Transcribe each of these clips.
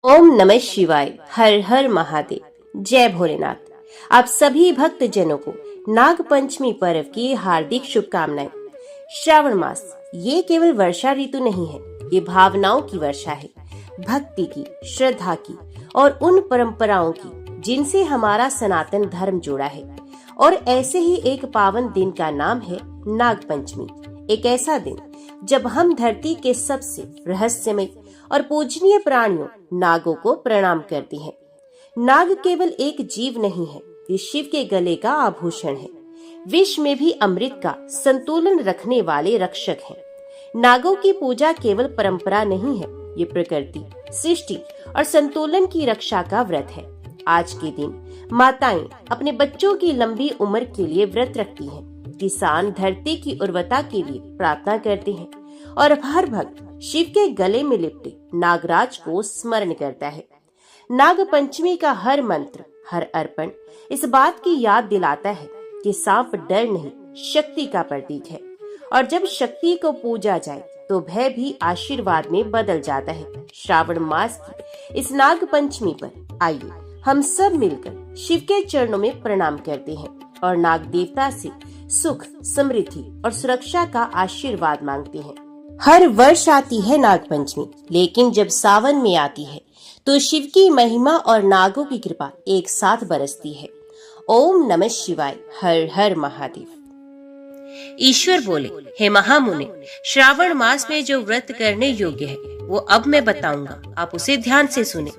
ओम नमः शिवाय। हर हर महादेव। जय भोलेनाथ। आप सभी भक्त जनों को नाग पंचमी पर्व की हार्दिक शुभकामनाएं। श्रावण मास ये केवल वर्षा ऋतु नहीं है, ये भावनाओं की वर्षा है, भक्ति की, श्रद्धा की और उन परंपराओं की जिनसे हमारा सनातन धर्म जुड़ा है। और ऐसे ही एक पावन दिन का नाम है नाग पंचमी। एक ऐसा दिन जब हम धरती के सबसे रहस्यमय और पूजनीय प्राणियों नागों को प्रणाम करते हैं। नाग केवल एक जीव नहीं है, ये शिव के गले का आभूषण है। विश्व में भी अमृत का संतुलन रखने वाले रक्षक हैं। नागों की पूजा केवल परंपरा नहीं है, ये प्रकृति, सृष्टि और संतुलन की रक्षा का व्रत है। आज के दिन माताएं अपने बच्चों की लंबी उम्र के लिए व्रत रखती हैं। किसान धरती की उर्वरता के लिए प्रार्थना करते हैं और हर भक्त शिव के गले में लिपटे नागराज को स्मरण करता है। नाग पंचमी का हर मंत्र, हर अर्पण इस बात की याद दिलाता है कि सांप डर नहीं, शक्ति का प्रतीक है। और जब शक्ति को पूजा जाए तो भय भी आशीर्वाद में बदल जाता है। श्रावण मास की इस नाग पंचमी पर आइए हम सब मिलकर शिव के चरणों में प्रणाम करते हैं और नाग देवता से सुख, समृद्धि और सुरक्षा का आशीर्वाद मांगते हैं। हर वर्ष आती है नाग पंचमी, लेकिन जब सावन में आती है तो शिव की महिमा और नागों की कृपा एक साथ बरसती है। ओम नमः शिवाय। हर हर महादेव। ईश्वर बोले, हे महामुने, श्रावण मास में जो व्रत करने योग्य है वो अब मैं बताऊंगा, आप उसे ध्यान से सुने।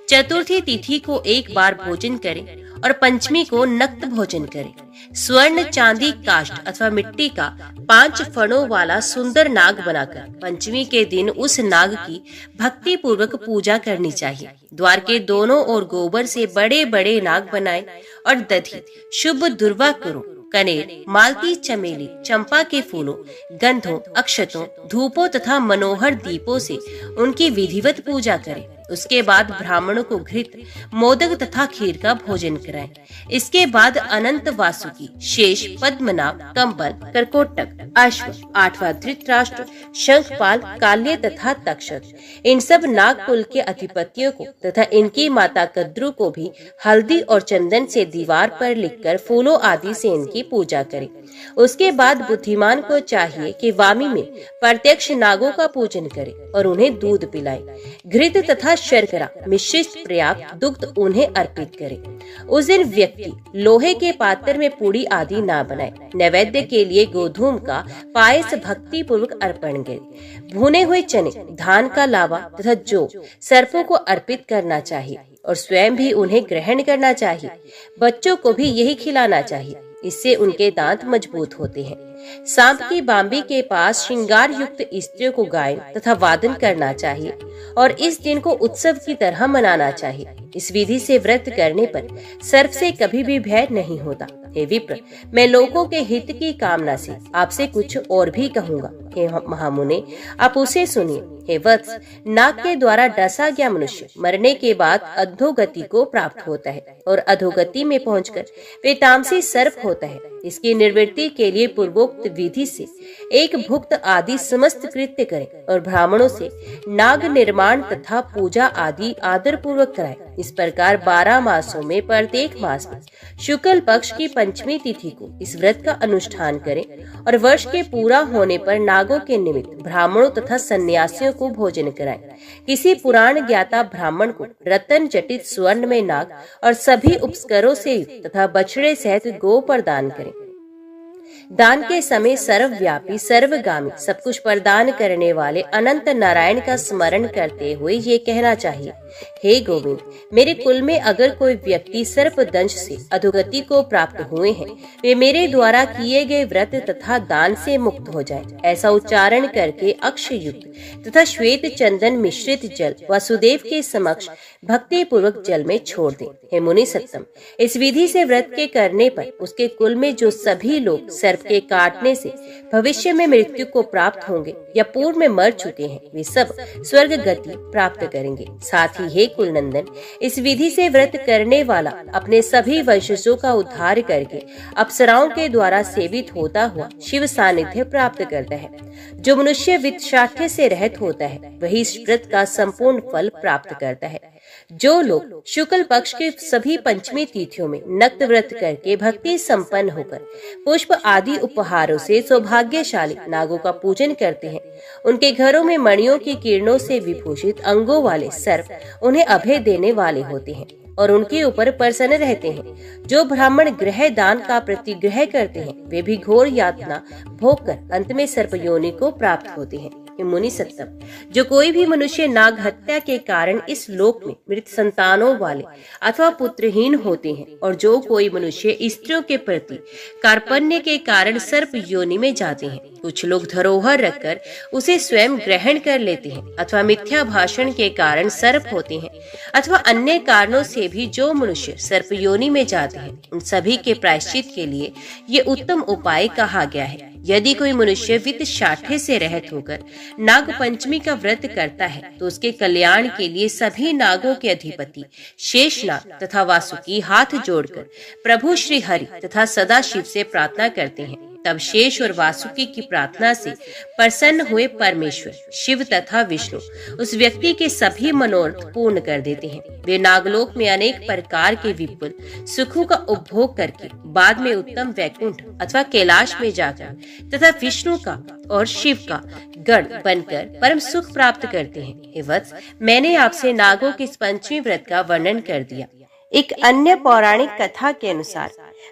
चतुर्थी तिथि को एक बार भोजन करें और पंचमी को नक्त भोजन करें। स्वर्ण, चांदी, काष्ठ अथवा मिट्टी का 5 फणों वाला सुंदर नाग बनाकर पंचमी के दिन उस नाग की भक्ति पूर्वक पूजा करनी चाहिए। द्वार के दोनों ओर गोबर से बड़े बड़े नाग बनाएं और दधि, शुभ दुर्वा करो, कनेर, मालती, चमेली, चंपा के फूलों, गंधों, अक्षतों, धूपों तथा मनोहर दीपों से उनकी विधिवत पूजा करें। उसके बाद ब्राह्मणों को घृत, मोदक तथा खीर का भोजन कराएं। इसके बाद अनंत वासुकी, शेष, पद्मनाभ, कंबल, करकोटक, अश्व, 8वां धृतराष्ट्र, शंखपाल, काल्य तथा तक्षक, इन सब नाग कुल के अधिपतियों को तथा इनकी माता कद्रू को भी हल्दी और चंदन से दीवार पर लिखकर फूलों आदि से इनकी पूजा करें। उसके बाद बुद्धिमान को चाहिए कि वामी में प्रत्यक्ष नागों का पूजन करे और उन्हें दूध पिलाए। घृत तथा शर्करा मिश्रित पर्याप्त दुग्ध उन्हें अर्पित करे। उस दिन व्यक्ति लोहे के पात्र में पूड़ी आदि ना बनाए। नैवेद्य के लिए गोधूम का पायस भक्ति पूर्वक अर्पण करे। भुने हुए चने, धान का लावा तथा जौ सर्पों को अर्पित करना चाहिए और स्वयं भी उन्हें ग्रहण करना चाहिए। बच्चों को भी यही खिलाना चाहिए, इससे उनके दांत मजबूत होते हैं। सांप की बांबी के पास श्रृंगार युक्त स्त्रियों को गायन तथा वादन करना चाहिए और इस दिन को उत्सव की तरह मनाना चाहिए। इस विधि से व्रत करने पर सर्प से कभी भी भय नहीं होता। हे विप्र, मैं लोगों के हित की कामना से आपसे कुछ और भी कहूँगा। हे महामुने, आप उसे सुनिए। हे वत्स, नाग के द्वारा डसा गया मनुष्य मरने के बाद अधोगति को प्राप्त होता है और अधोगति में पहुंचकर वे तामसी सर्प होता है। इसकी निवृत्ति के लिए पूर्वोक्त विधि से एक भुक्त आदि समस्त कृत्य करें और ब्राह्मणों से नाग निर्माण तथा पूजा आदि आदर पूर्वक कराएं। इस प्रकार 12 मासों में प्रत्येक मास में शुक्ल पक्ष की पंचमी तिथि को इस व्रत का अनुष्ठान करें और वर्ष के पूरा होने पर नागों के निमित्त ब्राह्मणों तथा सन्यासियों को भोजन कराएं। किसी पुराण ज्ञाता ब्राह्मण को रतन जटित स्वर्ण में नाग और सभी उपस्करों से युक्त तथा बछड़े सहित गो प्रदान करें। दान के समय सर्वव्यापी, सर्वगामी, सब कुछ प्रदान करने वाले अनंत नारायण का स्मरण करते हुए ये कहना चाहिए, हे गोविंद, मेरे कुल में अगर कोई व्यक्ति सर्प दंश से अधोगति को प्राप्त हुए हैं, वे मेरे द्वारा किए गए व्रत तथा दान से मुक्त हो जाए। ऐसा उच्चारण करके अक्ष युक्त तथा श्वेत चंदन मिश्रित जल वासुदेव के समक्ष भक्ति पूर्वक जल में छोड़ दे। हे मुनि सत्तम, इस विधि से व्रत के करने पर उसके कुल में जो सभी लोग सर्प सर्प के काटने से भविष्य में मृत्यु को प्राप्त होंगे या पूर्व में मर चुके हैं, वे सब स्वर्ग गति प्राप्त करेंगे। साथ ही हे कुलनंदन, इस विधि से व्रत करने वाला अपने सभी वंशजों का उद्धार करके अप्सराओं के द्वारा सेवित होता हुआ शिव सानिध्य प्राप्त करता है। जो मनुष्य वित्तशाठ्य से रहित होता है वही इस व्रत का संपूर्ण फल प्राप्त करता है। जो लोग शुक्ल पक्ष के सभी पंचमी तिथियों में नक्त व्रत करके भक्ति संपन्न होकर पुष्प आदि उपहारों से सौभाग्यशाली नागों का पूजन करते हैं, उनके घरों में मणियों की किरणों से विभूषित अंगों वाले सर्प उन्हें अभय देने वाले होते हैं और उनके ऊपर प्रसन्न रहते हैं। जो ब्राह्मण गृह दान का प्रतिग्रह करते हैं वे भी घोर यातना भोग कर अंत में सर्प योनि को प्राप्त होते हैं। मुनि सत्तम, जो कोई भी मनुष्य नाग हत्या के कारण इस लोक में मृत संतानों वाले अथवा पुत्रहीन होते हैं और जो कोई मनुष्य स्त्रियों के प्रति कार्पण्य के कारण सर्प योनि में जाते हैं, कुछ लोग धरोहर रखकर उसे स्वयं ग्रहण कर लेते हैं अथवा मिथ्या भाषण के कारण सर्प होते हैं अथवा अन्य कारणों से भी जो मनुष्य सर्प योनि में जाते हैं, उन सभी के प्रायश्चित के लिए ये उत्तम उपाय कहा गया है। यदि कोई मनुष्य वित्त शाठ्य से रहित होकर नाग पंचमी का व्रत करता है तो उसके कल्याण के लिए सभी नागों के अधिपति शेषनाग तथा वासुकी हाथ जोड़कर प्रभु श्री हरि तथा सदाशिव से प्रार्थना करते हैं। तब शेष और वासुकी की प्रार्थना से प्रसन्न हुए परमेश्वर शिव तथा विष्णु उस व्यक्ति के सभी मनोरथ पूर्ण कर देते हैं। वे नागलोक में अनेक प्रकार के विपुल सुखों का उपभोग करके बाद में उत्तम वैकुंठ अथवा कैलाश में जाकर तथा विष्णु का और शिव का गण बनकर परम सुख प्राप्त करते हैं। हे वत्स, मैंने आपसे नागों के इस पंचमी व्रत का वर्णन कर दिया। एक अन्य पौराणिक कथा के अनुसार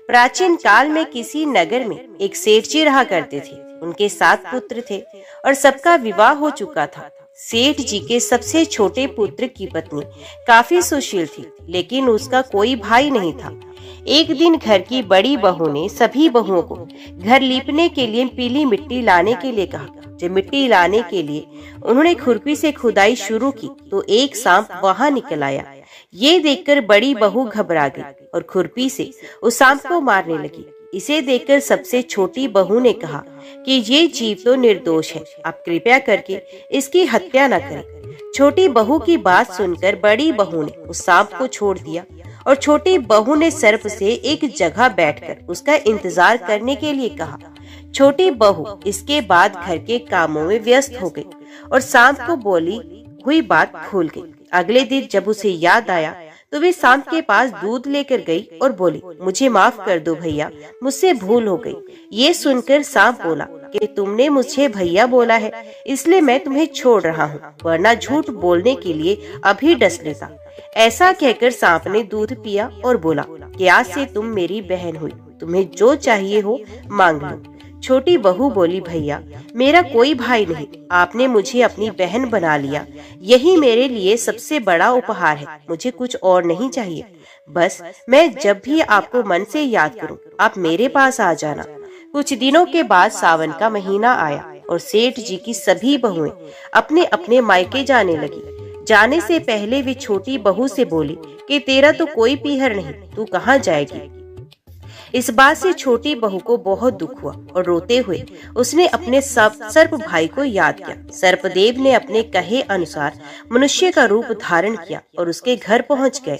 प्राचीन काल में किसी नगर में एक सेठ जी रहा करते थे। उनके 7 पुत्र थे और सबका विवाह हो चुका था। सेठ जी के सबसे छोटे पुत्र की पत्नी काफी सुशील थी, लेकिन उसका कोई भाई नहीं था। एक दिन घर की बड़ी बहू ने सभी बहुओं को घर लीपने के लिए पीली मिट्टी लाने के लिए कहा। जब मिट्टी लाने के लिए उन्होंने खुरपी से खुदाई शुरू की तो एक सांप वहां निकल आया। ये देखकर बड़ी बहू घबरा गई और खुरपी से उस सांप को मारने लगी। इसे देखकर सबसे छोटी बहू ने कहा कि ये जीव तो निर्दोष है, आप कृपया करके इसकी हत्या न करें। छोटी बहू की बात सुनकर बड़ी बहू ने उस सांप को छोड़ दिया और छोटी बहू ने सर्प से एक जगह बैठकर उसका इंतजार करने के लिए कहा। छोटी बहू इसके बाद घर के कामों में व्यस्त हो गई और सांप को बोली हुई बात भूल गई। अगले दिन जब उसे याद आया तो वे सांप के पास दूध लेकर गई और बोली, मुझे माफ कर दो भैया, मुझसे भूल हो गई। ये सुनकर सांप बोला कि तुमने मुझे भैया बोला है इसलिए मैं तुम्हें छोड़ रहा हूँ, वरना झूठ बोलने के लिए अभी डस लेता। ऐसा कहकर सांप ने दूध पिया और बोला कि आज से तुम मेरी बहन हुई, तुम्हें जो चाहिए हो मांग लो। छोटी बहू बोली, भैया मेरा कोई भाई नहीं, आपने मुझे अपनी बहन बना लिया, यही मेरे लिए सबसे बड़ा उपहार है, मुझे कुछ और नहीं चाहिए। बस मैं जब भी आपको मन से याद करूं, आप मेरे पास आ जाना। कुछ दिनों के बाद सावन का महीना आया और सेठ जी की सभी बहुएं अपने अपने मायके जाने लगी। जाने से पहले वे छोटी बहू से बोली कि तेरा तो कोई पीहर नहीं, तू कहाँ जाएगी। इस बात से छोटी बहू को बहुत दुख हुआ और रोते हुए उसने अपने सर्प भाई को याद किया। सर्पदेव ने अपने कहे अनुसार मनुष्य का रूप धारण किया और उसके घर पहुंच गए।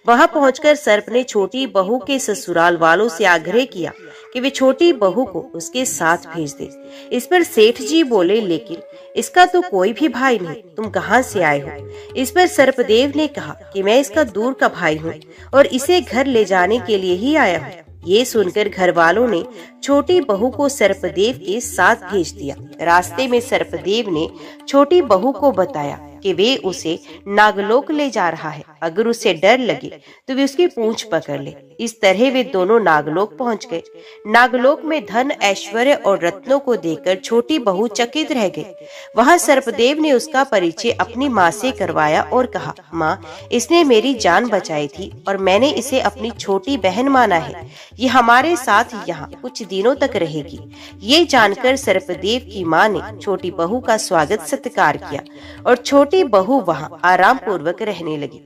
वहां पहुंचकर सर्प ने छोटी बहू के ससुराल वालों से आग्रह किया कि वे छोटी बहू को उसके साथ भेज दे। इस पर सेठ जी बोले, लेकिन इसका तो कोई भी भाई नहीं, तुम कहाँ से आए हो। इस पर सर्पदेव ने कहा कि मैं इसका दूर का भाई हूँ और इसे घर ले जाने के लिए ही आया हूँ। ये सुनकर घर वालों ने छोटी बहू को सर्पदेव के साथ भेज दिया। रास्ते में सर्पदेव ने छोटी बहू को बताया कि वे उसे नागलोक ले जा रहा है, अगर उसे डर लगे तो वे उसकी पूंछ पकड़ ले। इस तरह वे दोनों नागलोक पहुंच गए। नागलोक में धन ऐश्वर्य और रत्नों को देखकर छोटी बहू चकित रह गई। वहां सर्पदेव ने उसका परिचय अपनी माँ से करवाया और कहा, माँ, इसने मेरी जान बचाई थी और मैंने इसे अपनी छोटी बहन माना है। ये हमारे साथ यहाँ कुछ दिनों तक रहेगी। ये जानकर सर्पदेव की माँ ने छोटी बहू का स्वागत सत्कार किया और छोटी बहू वहां आराम पूर्वक रहने लगी।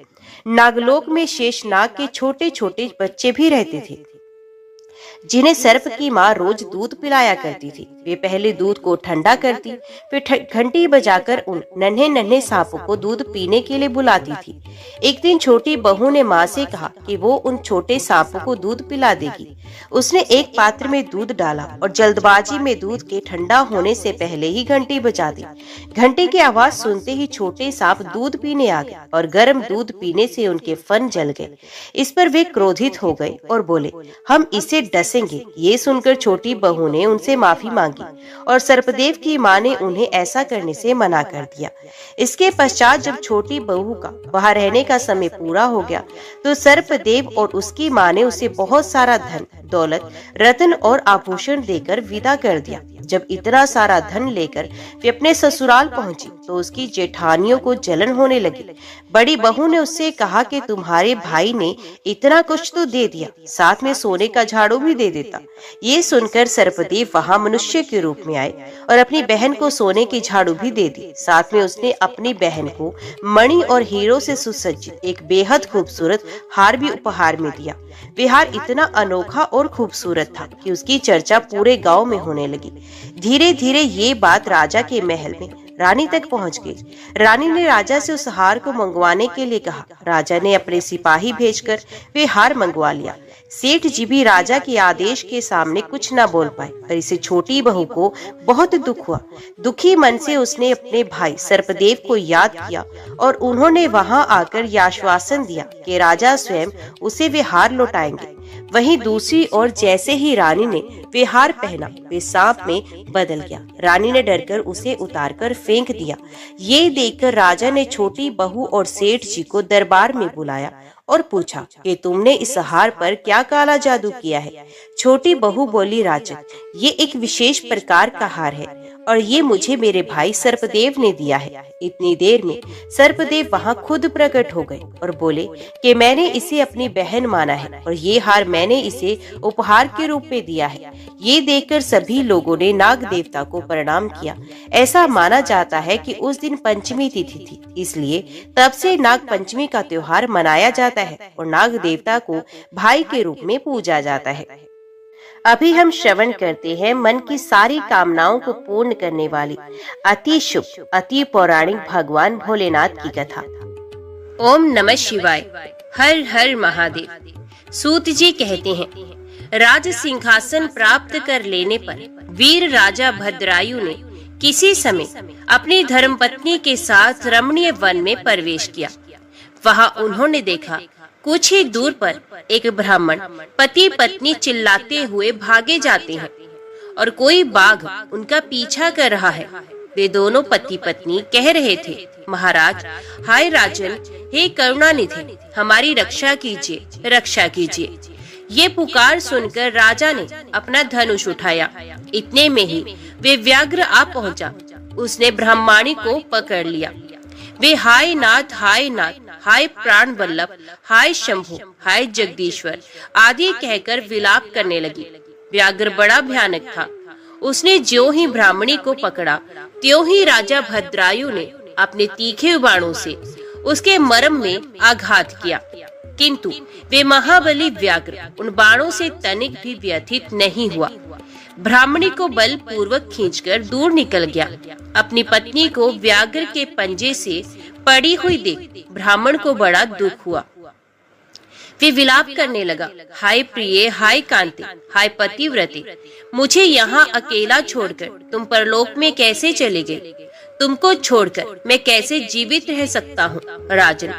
नागलोक में शेषनाग के छोटे छोटे बच्चे भी रहते थे। जिन्हें सर्प की माँ रोज दूध पिलाया करती थी। वे पहले दूध को ठंडा करती, फिर घंटी बजाकर उन नन्हे नन्हे सांपों को दूध पीने के लिए बुलाती थी। एक दिन छोटी बहू ने माँ से कहा कि वो उन छोटे सांपों को दूध पिला देगी। उसने एक पात्र में दूध डाला और जल्दबाजी में दूध के ठंडा होने से पहले ही घंटी बजा दी। घंटी की आवाज सुनते ही छोटे सांप दूध पीने आ गए और गर्म दूध पीने से उनके फन जल गए। इस पर वे क्रोधित हो गए और बोले, हम इसे डसेंगे। ये सुनकर छोटी बहू ने उनसे माफी मांगी और सर्पदेव की माँ ने उन्हें ऐसा करने से मना कर दिया। इसके पश्चात जब छोटी बहू का वहां रहने का समय पूरा हो गया तो सर्पदेव और उसकी माँ ने उसे बहुत सारा धन दौलत, रत्न और आभूषण देकर विदा कर दिया। जब इतना सारा धन लेकर वे अपने ससुराल पहुंची तो उसकी जेठानियों को जलन होने लगी। बड़ी बहू ने उससे कहा कि तुम्हारे भाई ने इतना कुछ तो दे दिया, साथ में सोने का झाड़ू भी दे देता। ये सुनकर सर्पदेव वहां मनुष्य के रूप में आए और अपनी बहन को सोने की झाड़ू भी दे दी। साथ में उसने अपनी बहन को मणि और हीरो से सुसज्जित एक बेहद खूबसूरत हार भी उपहार में दिया। वे हार इतना अनोखा और खूबसूरत था कि उसकी चर्चा पूरे गांव में होने लगी। धीरे धीरे ये बात राजा के महल में रानी तक पहुंच गई। रानी ने राजा से उस हार को मंगवाने के लिए कहा। राजा ने अपने सिपाही भेजकर वे हार मंगवा लिया। सेठ जी भी राजा के आदेश के सामने कुछ न बोल पाए, पर इसे छोटी बहू को बहुत दुख हुआ। दुखी मन से उसने अपने भाई सर्पदेव को याद किया और उन्होंने वहां आकर यह आश्वासन दिया कि राजा स्वयं उसे वे हार लौटाएंगे। वहीं दूसरी ओर जैसे ही रानी ने वे हार पहना, वे सांप में बदल गया। रानी ने डरकर उसे उतारकर फेंक दिया। ये देखकर राजा ने छोटी बहू और सेठ जी को दरबार में बुलाया और पूछा कि तुमने इस हार पर क्या काला जादू किया है। छोटी बहू बोली, राजन, ये एक विशेष प्रकार का हार है और ये मुझे मेरे भाई सर्पदेव ने दिया है। इतनी देर में सर्पदेव वहां खुद प्रकट हो गए और बोले कि मैंने इसे अपनी बहन माना है और ये हार मैंने इसे उपहार के रूप में दिया है। ये देखकर सभी लोगों ने नाग देवता को प्रणाम किया। ऐसा माना जाता है कि उस दिन पंचमी तिथि थी, इसलिए तब से नाग पंचमी का त्योहार मनाया जाता है और नाग देवता को भाई के रूप में पूजा जाता है। अभी हम श्रवण करते हैं मन की सारी कामनाओं को पूर्ण करने वाली अति शुभ, अति पौराणिक भगवान भोलेनाथ की कथा। ओम नमः शिवाय। हर हर महादेव। सूत जी कहते हैं, राज सिंहासन प्राप्त कर लेने पर वीर राजा भद्रायु ने किसी समय अपनी धर्मपत्नी के साथ रमणीय वन में प्रवेश किया। वहां उन्होंने देखा कुछ ही दूर पर एक ब्राह्मण पति पत्नी चिल्लाते हुए भागे जाते हैं और कोई बाघ उनका पीछा कर रहा है। वे दोनों पति पत्नी कह रहे थे, महाराज, हाय राजन, हे करुणानिधि, हमारी रक्षा कीजिए, रक्षा कीजिए। ये पुकार सुनकर राजा ने अपना धनुष उठाया। इतने में ही वे व्याघ्र आ पहुंचा। उसने ब्रह्माणी को पकड़ लिया। वे हाय नाथ, हाय नाथ, हाय प्राण वल्लभ, हाय शंभु, हाय जगदीश्वर आदि कहकर विलाप करने लगी। व्याघ्र बड़ा भयानक था। उसने ज्यों ही ब्राह्मणी को पकड़ा, त्यों ही राजा भद्रायु ने अपने तीखे बाणों से उसके मर्म में आघात किया, किंतु वे महाबली व्याघ्र उन बाणों से तनिक भी व्यथित नहीं हुआ। ब्राह्मणी को बल पूर्वक खींचकर दूर निकल गया। अपनी पत्नी को व्याघ्र के पंजे से पड़ी हुई देख ब्राह्मण को बड़ा दुख हुआ। वे विलाप करने लगा, हाय प्रिय, हाय कांते, हाय पतिव्रते, मुझे यहाँ अकेला छोड़कर तुम परलोक में कैसे चले गए? तुमको छोड़कर मैं कैसे जीवित रह सकता हूँ? राजन,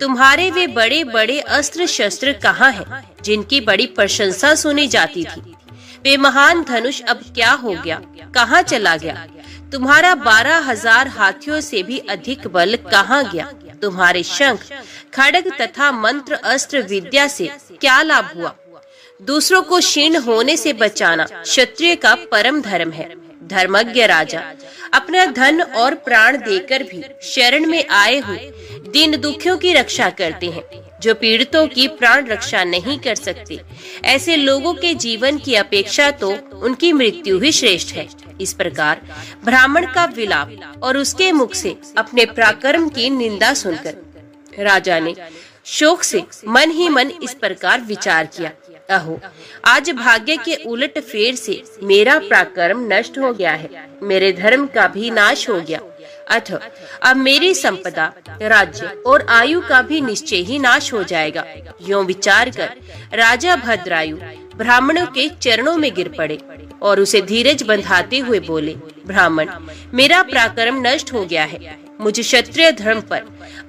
तुम्हारे वे बड़े बड़े अस्त्र शस्त्र कहाँ हैं, जिनकी बड़ी प्रशंसा सुनी जाती थी? वे महान धनुष अब क्या हो गया, कहाँ चला गया? तुम्हारा 12,000 हाथियों से भी अधिक बल कहाँ गया? तुम्हारे शंख, खड्ग तथा मंत्र अस्त्र विद्या से क्या लाभ हुआ? दूसरों को क्षीण होने से बचाना क्षत्रिय का परम धर्म है। धर्मज्ञ राजा अपना धन और प्राण देकर भी शरण में आए हुए दीन दुखियों की रक्षा करते हैं। जो पीड़ितों की प्राण रक्षा नहीं कर सकते, ऐसे लोगों के जीवन की अपेक्षा तो उनकी मृत्यु ही श्रेष्ठ है। इस प्रकार ब्राह्मण का विलाप और उसके मुख से अपने पराक्रम की निंदा सुनकर राजा ने शोक से मन ही मन इस प्रकार विचार किया, अहो, आज भाग्य के उलट फेर से मेरा पराक्रम नष्ट हो गया है, मेरे धर्म का भी नाश हो गया। अथ अब मेरी संपदा, राज्य और आयु का भी निश्चय ही नाश हो जाएगा। यूं विचार कर राजा भद्रायु ब्राह्मणों के चरणों में गिर पड़े और उसे धीरज बंधाते हुए बोले, ब्राह्मण, मेरा पराक्रम नष्ट हो गया है, मुझे क्षत्रिय धर्म पर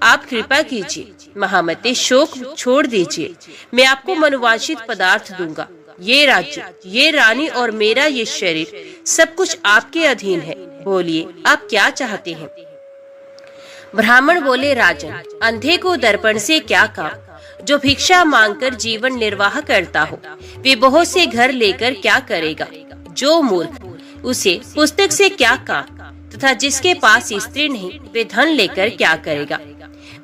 आप कृपा कीजिए। महामते, शोक छोड़ दीजिए, मैं आपको मनोवांछित पदार्थ दूंगा। ये राज्य, ये रानी और मेरा ये शरीर सब कुछ आपके अधीन है। बोलिए, आप क्या चाहते हैं? ब्राह्मण बोले, राजन, अंधे को दर्पण से क्या काम? जो भिक्षा मांगकर जीवन निर्वाह करता हो वे बहुत से घर लेकर क्या करेगा? जो मूर्ख, उसे पुस्तक से क्या काम? तथा जिसके पास स्त्री नहीं वे धन लेकर क्या करेगा?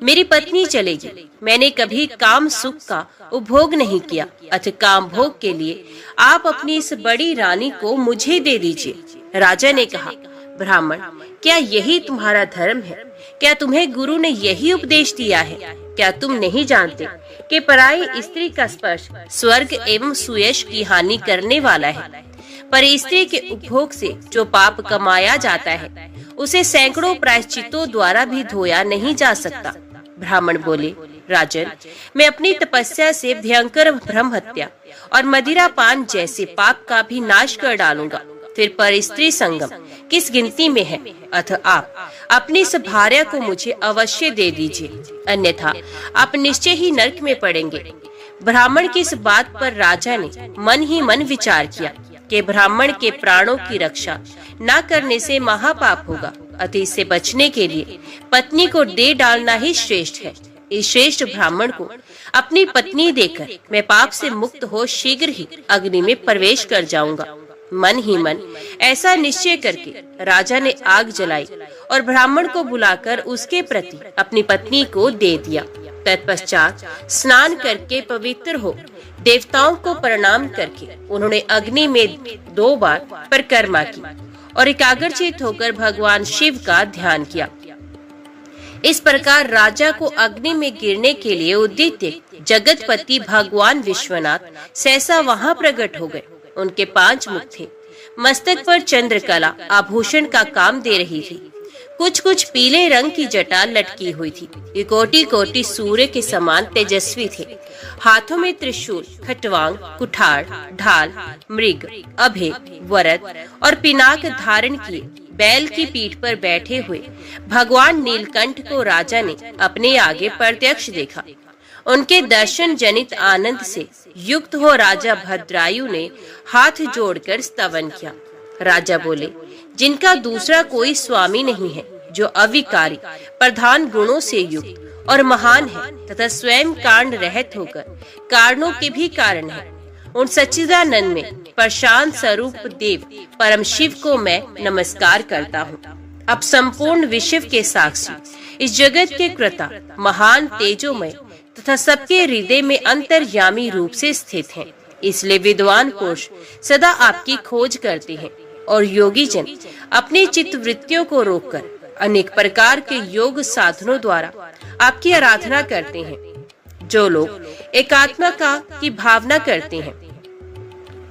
मेरी पत्नी चलेगी, मैंने कभी काम सुख का उपभोग नहीं किया, अतः काम भोग के लिए आप अपनी इस बड़ी रानी को मुझे दे दीजिए। राजा ने कहा, ब्राह्मण, क्या यही तुम्हारा धर्म है? क्या तुम्हें गुरु ने यही उपदेश दिया है? क्या तुम नहीं जानते कि पराई स्त्री का स्पर्श स्वर्ग एवं सुयश की हानि करने वाला है? पर स्त्री के उपभोग से जो पाप कमाया जाता है उसे सैकड़ों प्रायश्चितों द्वारा भी धोया नहीं जा सकता। ब्राह्मण बोले, राजन, मैं अपनी तपस्या से भयंकर ब्रह्म हत्या और मदिरा पान जैसे पाप का भी नाश कर डालूंगा। फिर पर स्त्री संगम किस गिनती में है? अतः आप अपनी इस भार्या को मुझे अवश्य दे दीजिए, अन्यथा आप निश्चय ही नरक में पड़ेंगे। ब्राह्मण की इस बात पर राजा ने मन ही मन विचार किया कि ब्राह्मण के प्राणों की रक्षा न करने से महापाप होगा, अतः इससे बचने के लिए पत्नी को दे डालना ही श्रेष्ठ है। इस श्रेष्ठ ब्राह्मण को अपनी पत्नी देकर मैं पाप से मुक्त हो शीघ्र ही अग्नि में प्रवेश कर जाऊंगा। मन ही मन ऐसा निश्चय करके राजा ने आग जलाई और ब्राह्मण को बुलाकर उसके प्रति अपनी पत्नी को दे दिया। तत्पश्चात स्नान करके पवित्र हो देवताओं को प्रणाम करके उन्होंने अग्नि में 2 बार परिक्रमा की और एकाग्रचित होकर भगवान शिव का ध्यान किया। इस प्रकार राजा को अग्नि में गिरने के लिए उद्यत जगतपति भगवान विश्वनाथ सहसा वहां प्रकट हो गए। उनके 5 मुख थे, मस्तक पर चंद्रकला आभूषण का काम दे रही थी, कुछ पीले रंग की जटा लटकी हुई थी। ये कोटि सूर्य के समान तेजस्वी थे। हाथों में त्रिशूल, खटवांग, कुठार, ढाल, मृग, अभय, वरद और पिनाक धारण किए बैल की पीठ पर बैठे हुए भगवान नीलकंठ को राजा ने अपने आगे प्रत्यक्ष देखा। उनके दर्शन जनित आनंद से युक्त हो राजा भद्रायु ने हाथ जोड़कर स्तवन किया। राजा बोले, जिनका दूसरा कोई स्वामी नहीं है, जो अविकारी प्रधान गुणों से युक्त और महान है तथा स्वयं कांड रहित होकर कारणों के भी कारण है, उन सच्चिदानंद में प्रशांत स्वरूप देव परम शिव को मैं नमस्कार करता हूँ। अब संपूर्ण विश्व के साक्षी, इस जगत के कृता, महान, तेजोमय तथा सबके हृदय में अंतर्यामी रूप से स्थित हैं। इसलिए विद्वान पुरुष सदा आपकी खोज करते हैं और योगी जन अपनी चित्त वृत्तियों को रोककर अनेक प्रकार के योग साधनों द्वारा आपकी आराधना करते हैं। जो लोग एकात्मा का की भावना करते हैं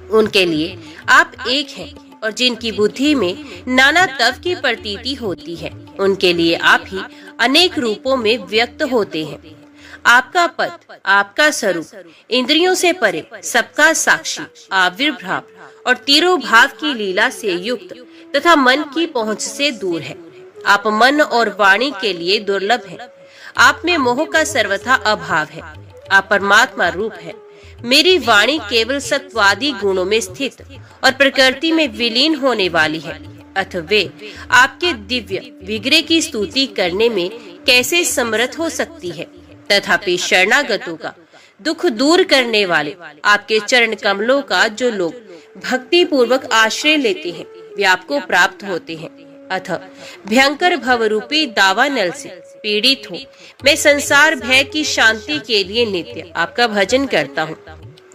उनके लिए आप एक हैं, और जिनकी बुद्धि में नाना तव की प्रतीति होती है उनके लिए आप ही अनेक रूपों में व्यक्त होते हैं। आपका पद, आपका स्वरूप इंद्रियों से परे, सबका साक्षी, आविर्भाव और तिरोभाव की लीला से युक्त तथा मन की पहुंच से दूर है। आप मन और वाणी के लिए दुर्लभ हैं। आप में मोह का सर्वथा अभाव है। आप परमात्मा रूप है। मेरी वाणी केवल सत्वादी गुणों में स्थित और प्रकृति में विलीन होने वाली है। अतः वे आपके दिव्य विग्रह की स्तुति करने में कैसे समर्थ हो सकती है? तथापि शरणागतों का दुख दूर करने वाले आपके चरण कमलों का जो लोग भक्ति पूर्वक आश्रय लेते हैं वे आपको प्राप्त होते हैं। अतः भयंकर भवरूपी दावानल से पीड़ित हूँ मैं, संसार भय की शांति के लिए नित्य आपका भजन करता हूँ।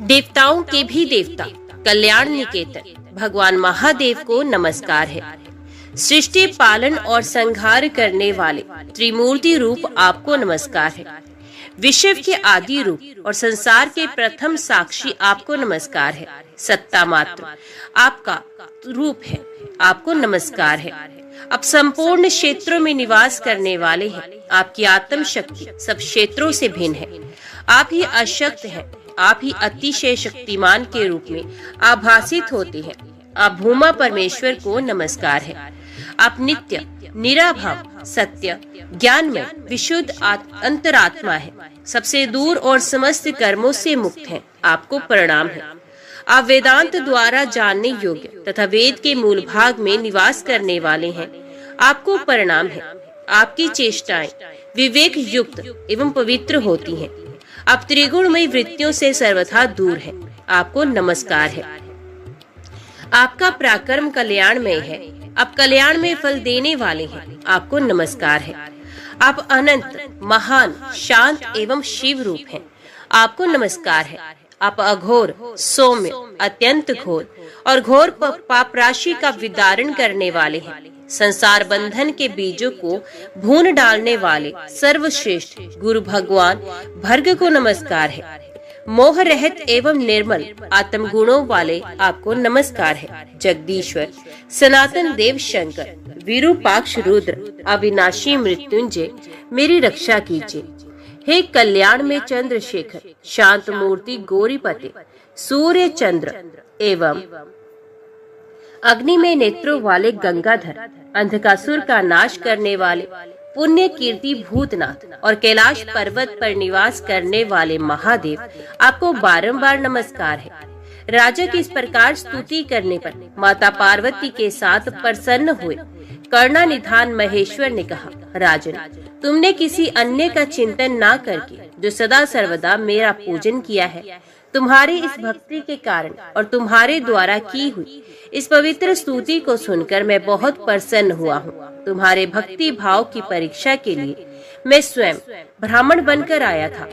देवताओं के भी देवता कल्याण निकेतन भगवान महादेव को नमस्कार है। सृष्टि पालन और संहार करने वाले त्रिमूर्ति रूप आपको नमस्कार है। विश्व के आदि रूप और संसार के प्रथम साक्षी आपको नमस्कार है। सत्ता मात्र आपका रूप है, आपको नमस्कार है। आप संपूर्ण क्षेत्रों में निवास करने वाले हैं। आपकी आत्म शक्ति सब क्षेत्रों से भिन्न है। आप ही अशक्त हैं, आप ही अतिशय शक्तिमान के रूप में आभासित होते हैं। आप भूमा परमेश्वर को नमस्कार है। आप नित्य, निराभाव, सत्य, ज्ञानमय, विशुद्ध अंतरात्मा है। सबसे दूर और समस्त कर्मों से मुक्त हैं। आपको प्रणाम है। आप वेदांत द्वारा जानने योग्य तथा वेद के मूल भाग में निवास करने वाले हैं। आपको प्रणाम है। आपकी चेष्टाएं विवेक युक्त एवं पवित्र होती हैं। आप त्रिगुणमय वृत्तियों से सर्वथा दूर हैं। आपको नमस्कार है। आपका पराक्रम कल्याणमय है। आप कल्याण में फल देने वाले हैं। आपको नमस्कार है। आप अनंत, महान, शांत एवं शिव रूप हैं। आपको नमस्कार है। आप अघोर, सौम्य, अत्यंत घोर और घोर पाप राशि का विदारण करने वाले हैं। संसार बंधन के बीजों को भून डालने वाले सर्वश्रेष्ठ गुरु भगवान भर्ग को नमस्कार है। मोह रहित एवं निर्मल आत्म गुणों वाले आपको नमस्कार है। जगदीश्वर, सनातन देव शंकर, विरूपाक्ष रुद्र, अविनाशी मृत्युंजय, मेरी रक्षा कीजिए। हे कल्याण में चंद्रशेखर, शांत मूर्ति गौरीपते, सूर्य चंद्र एवं अग्नि में नेत्रों वाले गंगाधर, अंधकासुर का नाश करने वाले पुण्य कीर्ति भूतनाथ और कैलाश पर्वत पर निवास करने वाले महादेव, आपको बारंबार नमस्कार है। राजा की इस प्रकार स्तुति करने पर माता पार्वती के साथ प्रसन्न हुए कर्णा निधान महेश्वर ने कहा, राजन, तुमने किसी अन्य का चिंतन ना करके जो सदा सर्वदा मेरा पूजन किया है, तुम्हारी इस भक्ति के कारण और तुम्हारे द्वारा की हुई इस पवित्र स्तुति को सुनकर मैं बहुत प्रसन्न हुआ हूँ। तुम्हारे भक्ति भाव की परीक्षा के लिए मैं स्वयं ब्राह्मण बनकर आया था।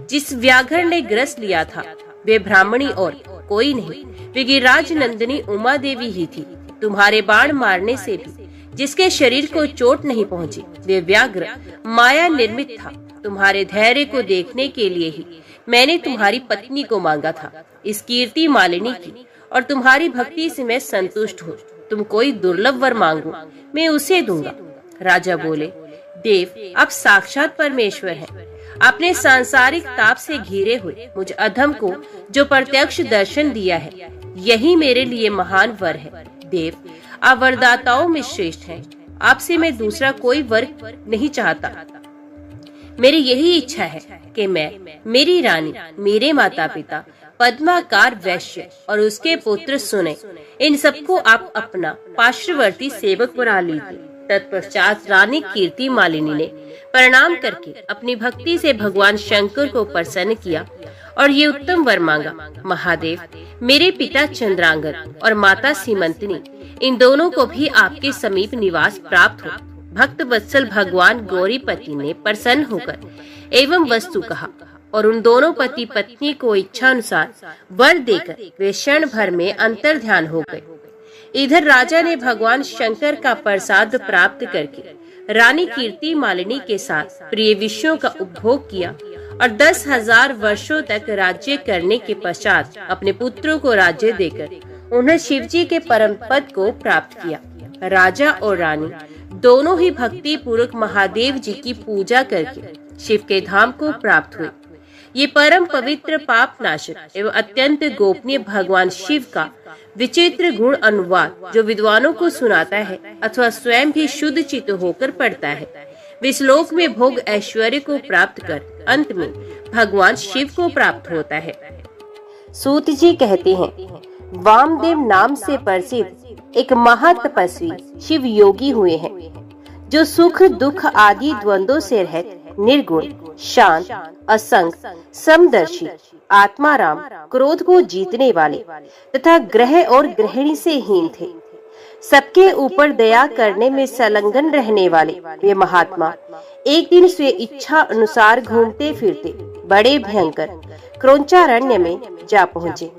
जिस व्याघ्र ने ग्रस लिया था वे ब्राह्मणी और कोई नहीं, वे गिरिराज नंदिनी उमा देवी ही थी। तुम्हारे बाण मारने से भी जिसके शरीर को चोट नहीं पहुंची, वे व्याघ्र माया निर्मित था। तुम्हारे धैर्य को देखने के लिए ही मैंने तुम्हारी पत्नी को मांगा था। इस कीर्ति मालिनी की और तुम्हारी भक्ति से मैं संतुष्ट हूँ। तुम कोई दुर्लभ वर मांगो, मैं उसे दूंगा। राजा बोले, देव, आप साक्षात परमेश्वर हैं। आपने सांसारिक ताप से घिरे हुए मुझ अधम को जो प्रत्यक्ष दर्शन दिया है, यही मेरे लिए महान वर है। देव, आप वरदाताओं में श्रेष्ठ हैं। आपसे मैं दूसरा कोई वर नहीं चाहता। मेरी यही इच्छा है कि मैं, मेरी रानी, मेरे माता पिता, पद्माकार वैश्य और उसके पुत्र सुने, इन सबको आप अपना पार्श्ववर्ती सेवक बना लीजिए। तत्पश्चात रानी कीर्ति मालिनी ने प्रणाम करके अपनी भक्ति से भगवान शंकर को प्रसन्न किया और ये उत्तम वर मांगा, महादेव, मेरे पिता चंद्रांगन और माता सीमंतनी, इन दोनों को भी आपके समीप निवास प्राप्त हो। भक्त वत्सल भगवान गौरीपति ने प्रसन्न होकर एवं वस्तु कहा और उन दोनों पति पत्नी को इच्छा अनुसार वर देकर वे क्षण भर में अंतर ध्यान हो गए। इधर राजा ने भगवान शंकर का प्रसाद प्राप्त करके रानी कीर्ति मालिनी के साथ प्रिय विषयों का उपभोग किया और 10,000 वर्षों तक राज्य करने के पश्चात अपने पुत्रों को राज्य देकर उन्हें शिवजी के परम पद को प्राप्त किया। राजा और रानी दोनों ही भक्ति पूर्वक महादेव जी की पूजा करके शिव के धाम को प्राप्त हुए। ये परम पवित्र पाप नाशक एवं अत्यंत गोपनीय भगवान शिव का विचित्र गुण अनुवाद जो विद्वानों को सुनाता है अथवा स्वयं भी शुद्ध चित्त होकर पढ़ता है, वे श्लोक में भोग ऐश्वर्य को प्राप्त कर अंत में भगवान शिव को प्राप्त होता है। सूत जी कहते हैं, वामदेव नाम से प्रसिद्ध एक महातपस्वी शिव योगी हुए हैं, जो सुख दुख आदि द्वंद्वों से रहित निर्गुण, शांत, असंग, समदर्शी, आत्माराम, क्रोध को जीतने वाले तथा ग्रह और गृहिणी से हीन थे। सबके ऊपर दया करने में संलग्न रहने वाले वे महात्मा एक दिन स्वे इच्छा अनुसार घूमते फिरते बड़े भयंकर क्रोंचारण्य में जा पहुँचे।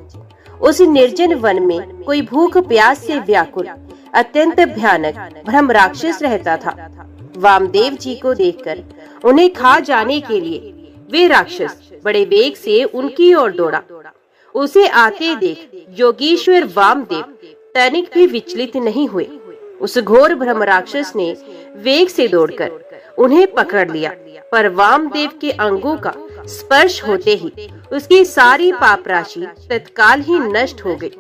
उस निर्जन वन में कोई भूख प्यास से व्याकुल अत्यंत भयानक ब्रह्म राक्षस रहता था। वामदेव जी को देखकर उन्हें खा जाने के लिए वे राक्षस बड़े वेग से उनकी ओर दौड़ा। उसे आते देख योगीश्वर वामदेव तनिक भी विचलित नहीं हुए। उस घोर ब्रह्म राक्षस ने वेग से दौड़कर उन्हें पकड़ लिया, पर वामदेव के अंगों का स्पर्श होते ही उसकी सारी पाप राशि तत्काल ही नष्ट हो गई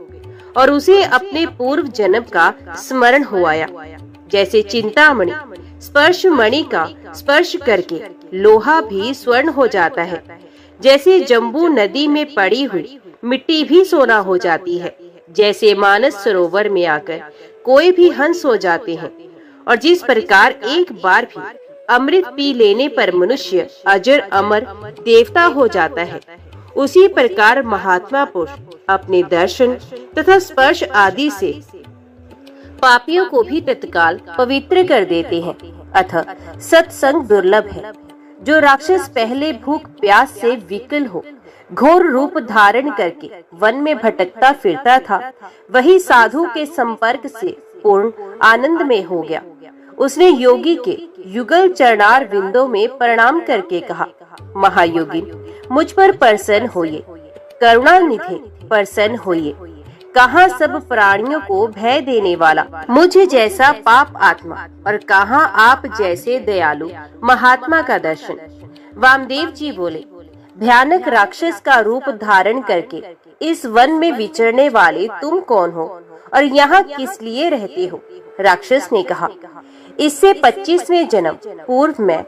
और उसे अपने पूर्व जन्म का स्मरण हो आया। जैसे चिंतामणि स्पर्श मणि का स्पर्श करके लोहा भी स्वर्ण हो जाता है, जैसे जम्बू नदी में पड़ी हुई मिट्टी भी सोना हो जाती है, जैसे मानस सरोवर में आकर कोई भी हंस हो जाते हैं, और जिस प्रकार एक बार भी अमृत पी लेने पर मनुष्य अजर अमर देवता हो जाता है, उसी प्रकार महात्मा पुरुष अपने दर्शन तथा स्पर्श आदि से पापियों को भी तत्काल पवित्र कर देते हैं। अतः सत्संग दुर्लभ है। जो राक्षस पहले भूख प्यास से विकल हो घोर रूप धारण करके वन में भटकता फिरता था, वही साधु के संपर्क से पूर्ण आनंद में हो गया। उसने योगी के युगल चरणार विंदों में प्रणाम करके कहा, महायोगी मुझ पर प्रसन्न होइए, करुणा निधे प्रसन्न होइए। कहाँ सब प्राणियों को भय देने वाला मुझे जैसा पाप आत्मा और कहाँ आप जैसे दयालु महात्मा का दर्शन। वामदेव जी बोले, भयानक राक्षस का रूप धारण करके इस वन में विचरने वाले तुम कौन हो और यहाँ किस लिए रहते हो? राक्षस ने कहा, इससे 25वें जन्म पूर्व में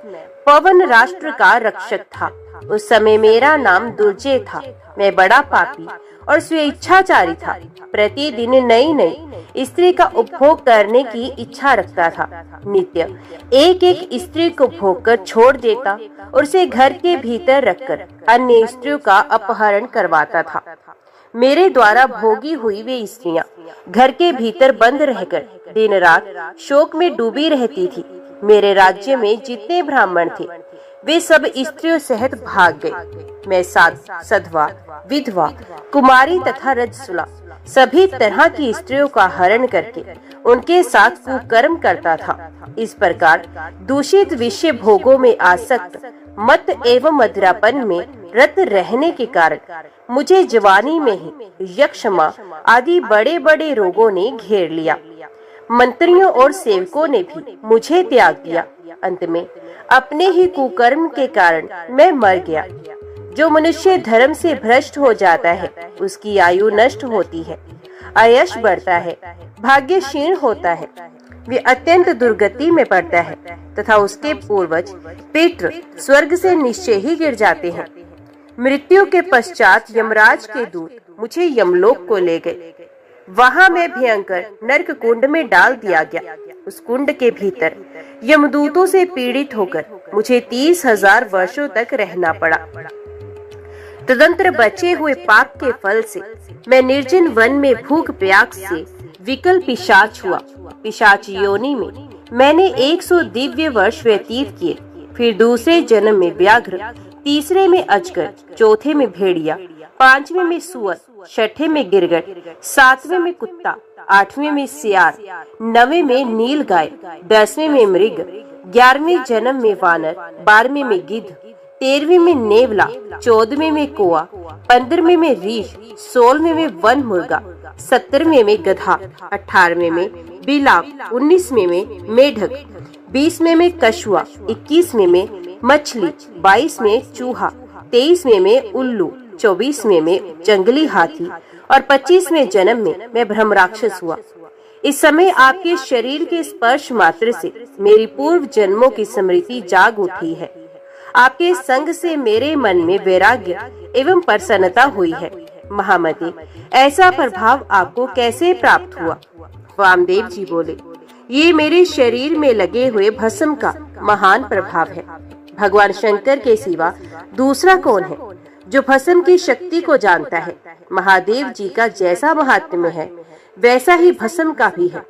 पवन राष्ट्र का रक्षक था। उस समय मेरा नाम दुर्जय था। मैं बड़ा पापी और स्वेच्छाचारी था। प्रतिदिन नई नई स्त्री का उपभोग करने की इच्छा रखता था। नित्य एक एक स्त्री को भोग कर छोड़ देता और उसे घर के भीतर रखकर अन्य स्त्रियों का अपहरण करवाता था। मेरे द्वारा भोगी हुई वे स्त्रियां घर के भीतर बंद रहकर दिन रात शोक में डूबी रहती थी। मेरे राज्य में जितने ब्राह्मण थे वे सब स्त्रियों सहित भाग गए। मैं सधवा, विधवा, कुमारी तथा रजस्वला सभी तरह की स्त्रियों का हरण करके उनके साथ कुकर्म करता था। इस प्रकार दूषित विषय भोगों में आसक्त, मत एवं मदिरापन में रत रहने के कारण मुझे जवानी में ही यक्षमा आदि बड़े बड़े रोगों ने घेर लिया। मंत्रियों और सेवकों ने भी मुझे त्याग दिया। अंत में अपने ही कुकर्म के कारण मैं मर गया। जो मनुष्य धर्म से भ्रष्ट हो जाता है उसकी आयु नष्ट होती है, आयश बढ़ता है, भाग्य क्षीण होता है, वे अत्यंत दुर्गति में पड़ता है तथा उसके पूर्वज पितृ स्वर्ग से निश्चय ही गिर जाते हैं। मृत्यु के पश्चात यमराज के दूत मुझे यमलोक को ले गए। वहाँ मैं भयंकर नरक कुंड में डाल दिया गया। उस कुंड के भीतर यमदूतों से पीड़ित होकर मुझे 30,000 वर्षों तक रहना पड़ा। तदंतर बचे हुए पाप के फल से मैं निर्जन वन में भूख प्यास से विकल पिशाच हुआ। पिशाच योनि में मैंने 100 दिव्य वर्ष व्यतीत किए। फिर दूसरे जन्म में व्याघ्र, तीसरे में अजगर, चौथे में भेड़िया, 5वें में सुअर, 6ठे में गिरगट, 7वें में कुत्ता, 8वें में सियार, 9वें में नील गाय, 10वें में मृग, 11वें जन्म में वानर, 12वें में गिद्ध, 13वें में नेवला, 14वें में कोआ, 15वें में रीछ, 16वें में वन मुर्गा, 17वें में गधा, 18वें में बिलाव, 19वें में मेढक, 20वें में कछुआ, 21वें में मछली, 22वें चूहा, 23वें में उल्लू, 24वें में जंगली हाथी और 25वें जन्म में मैं ब्रह्म राक्षस हुआ। इस समय आपके शरीर के स्पर्श मात्र से मेरी पूर्व जन्मों की स्मृति जाग उठी है। आपके संग से मेरे मन में वैराग्य एवं प्रसन्नता हुई है। महामते, ऐसा प्रभाव आपको कैसे प्राप्त हुआ? वामदेव जी बोले, ये मेरे शरीर में लगे हुए भस्म का महान प्रभाव है। भगवान शंकर के सिवा दूसरा कौन है जो भस्म की शक्ति को जानता है? महादेव जी का जैसा महात्म्य है वैसा ही भस्म का भी है।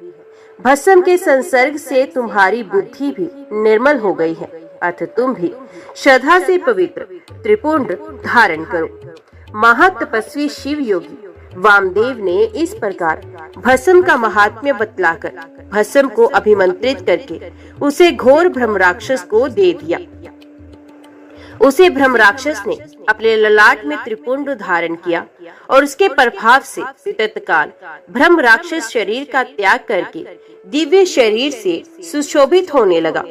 भस्म के संसर्ग से तुम्हारी बुद्धि भी निर्मल हो गई है, अतः तुम भी श्रद्धा से पवित्र त्रिपुंड धारण करो। महातपस्वी शिव योगी वामदेव ने इस प्रकार भस्म का महात्म्य बतलाकर भस्म को अभिमंत्रित करके उसे घोर ब्रह्म राक्षस को दे दिया। उसे ब्रह्म राक्षस ने अपने ललाट में त्रिपुंड धारण किया और उसके प्रभाव से तत्काल ब्रह्म राक्षस शरीर का त्याग करके दिव्य शरीर से सुशोभित होने लगा।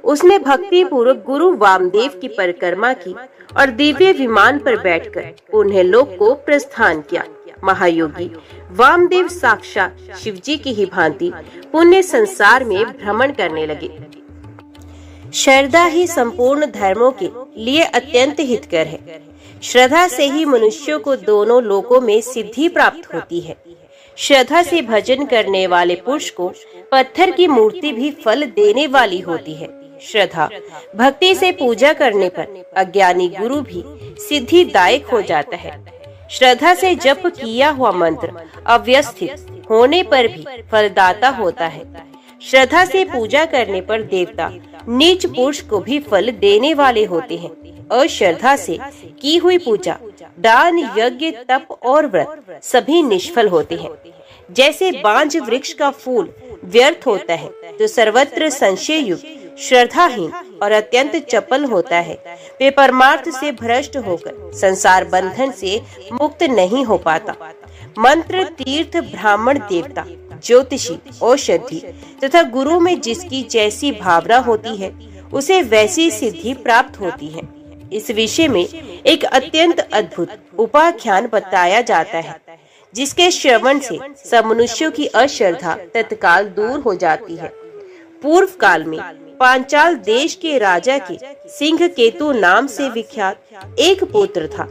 उसने भक्ति पूर्वक गुरु वामदेव की परिक्रमा की और दिव्य विमान पर बैठकर उन्हें लोक को प्रस्थान किया। महायोगी वामदेव साक्षात शिवजी की ही भांति पुण्य संसार में भ्रमण करने लगे। श्रद्धा ही संपूर्ण धर्मों के लिए अत्यंत हितकर है। श्रद्धा से ही मनुष्यों को दोनों लोकों में सिद्धि प्राप्त होती है। श्रद्धा से भजन करने वाले पुरुष को पत्थर की मूर्ति भी फल देने वाली होती है। श्रद्धा भक्ति से पूजा करने पर अज्ञानी गुरु भी सिद्धिदायक हो जाता है। श्रद्धा से जप किया हुआ मंत्र अव्यवस्थित होने पर भी फलदाता होता है। श्रद्धा से पूजा करने पर देवता नीच पुरुष को भी फल देने वाले होते हैं। अश्रद्धा से की हुई पूजा, दान, यज्ञ, तप और व्रत सभी निष्फल होते हैं। जैसे बांज वृक्ष का फूल व्यर्थ होता है, तो सर्वत्र संशय युक्त श्रद्धाहीन और अत्यंत चपल होता है, वे परमार्थ से भ्रष्ट होकर संसार बंधन से मुक्त नहीं हो पाता। मंत्र, तीर्थ, ब्राह्मण, देवता, ज्योतिषी, औषधि तथा गुरु में जिसकी जैसी भावना होती है, उसे वैसी सिद्धि प्राप्त होती है। इस विषय में एक अत्यंत अद्भुत उपाख्यान बताया जाता है, जिसके श्रवण से सब मनुष्यों की अश्रद्धा तत्काल दूर हो जाती है। पूर्व काल में पांचाल देश के राजा के सिंह केतु नाम से विख्यात एक पुत्र था,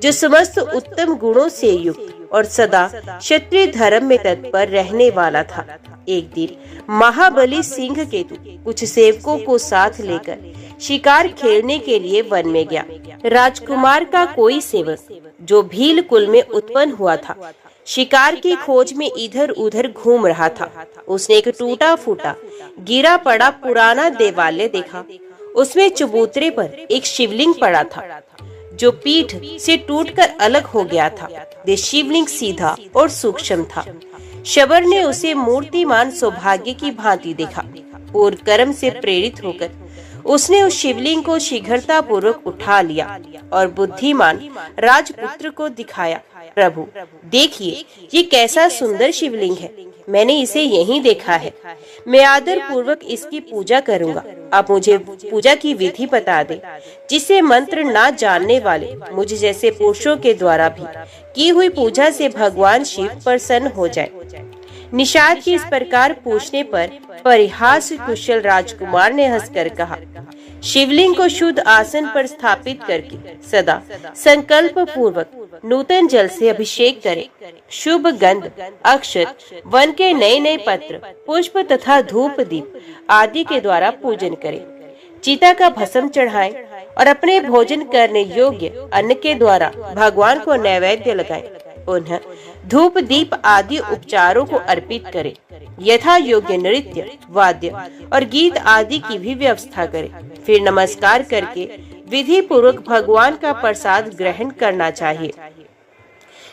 जो समस्त उत्तम गुणों से युक्त और सदा क्षत्रिय धर्म में तत्पर रहने वाला था। एक दिन महाबली सिंह केतु कुछ सेवकों को साथ लेकर शिकार खेलने के लिए वन में गया। राजकुमार का कोई सेवक, जो भील कुल में उत्पन्न हुआ था, शिकार की खोज में इधर उधर घूम रहा था। उसने एक टूटा फूटा गिरा पड़ा पुराना देवालय देखा। उसमें चबूतरे पर एक शिवलिंग पड़ा था, जो पीठ से टूटकर अलग हो गया था। ये शिवलिंग सीधा और सूक्ष्म था। शबर ने उसे मूर्तिमान सौभाग्य की भांति देखा। पूर्व कर्म से प्रेरित होकर उसने उस शिवलिंग को शीघ्रता पूर्वक उठा लिया और बुद्धिमान राजपुत्र को दिखाया। प्रभु, देखिए, ये कैसा सुंदर शिवलिंग है। मैंने इसे यहीं देखा है। मैं आदर पूर्वक इसकी पूजा करूंगा। आप मुझे पूजा की विधि बता दें, जिससे मंत्र ना जानने वाले मुझ जैसे पुरुषों के द्वारा भी की हुई पूजा से भगवान शिव प्रसन्न हो जाए। निषाद के इस प्रकार पूछने पर परिहास कुशल राजकुमार ने हंसकर कहा, शिवलिंग को शुद्ध आसन पर स्थापित करके सदा संकल्प पूर्वक नूतन जल से अभिषेक करें। शुभ गंध, अक्षत, वन के नए नए पत्र, पुष्प तथा धूप दीप आदि के द्वारा पूजन करें। चिता का भस्म चढ़ाएं और अपने भोजन करने योग्य अन्न के द्वारा भगवान को नैवेद्य लगाएं। पुनः धूप दीप आदि उपचारों को अर्पित करें। यथा योग्य नृत्य, वाद्य और गीत आदि की भी व्यवस्था करें। फिर नमस्कार करके विधि पूर्वक भगवान का प्रसाद ग्रहण करना चाहिए।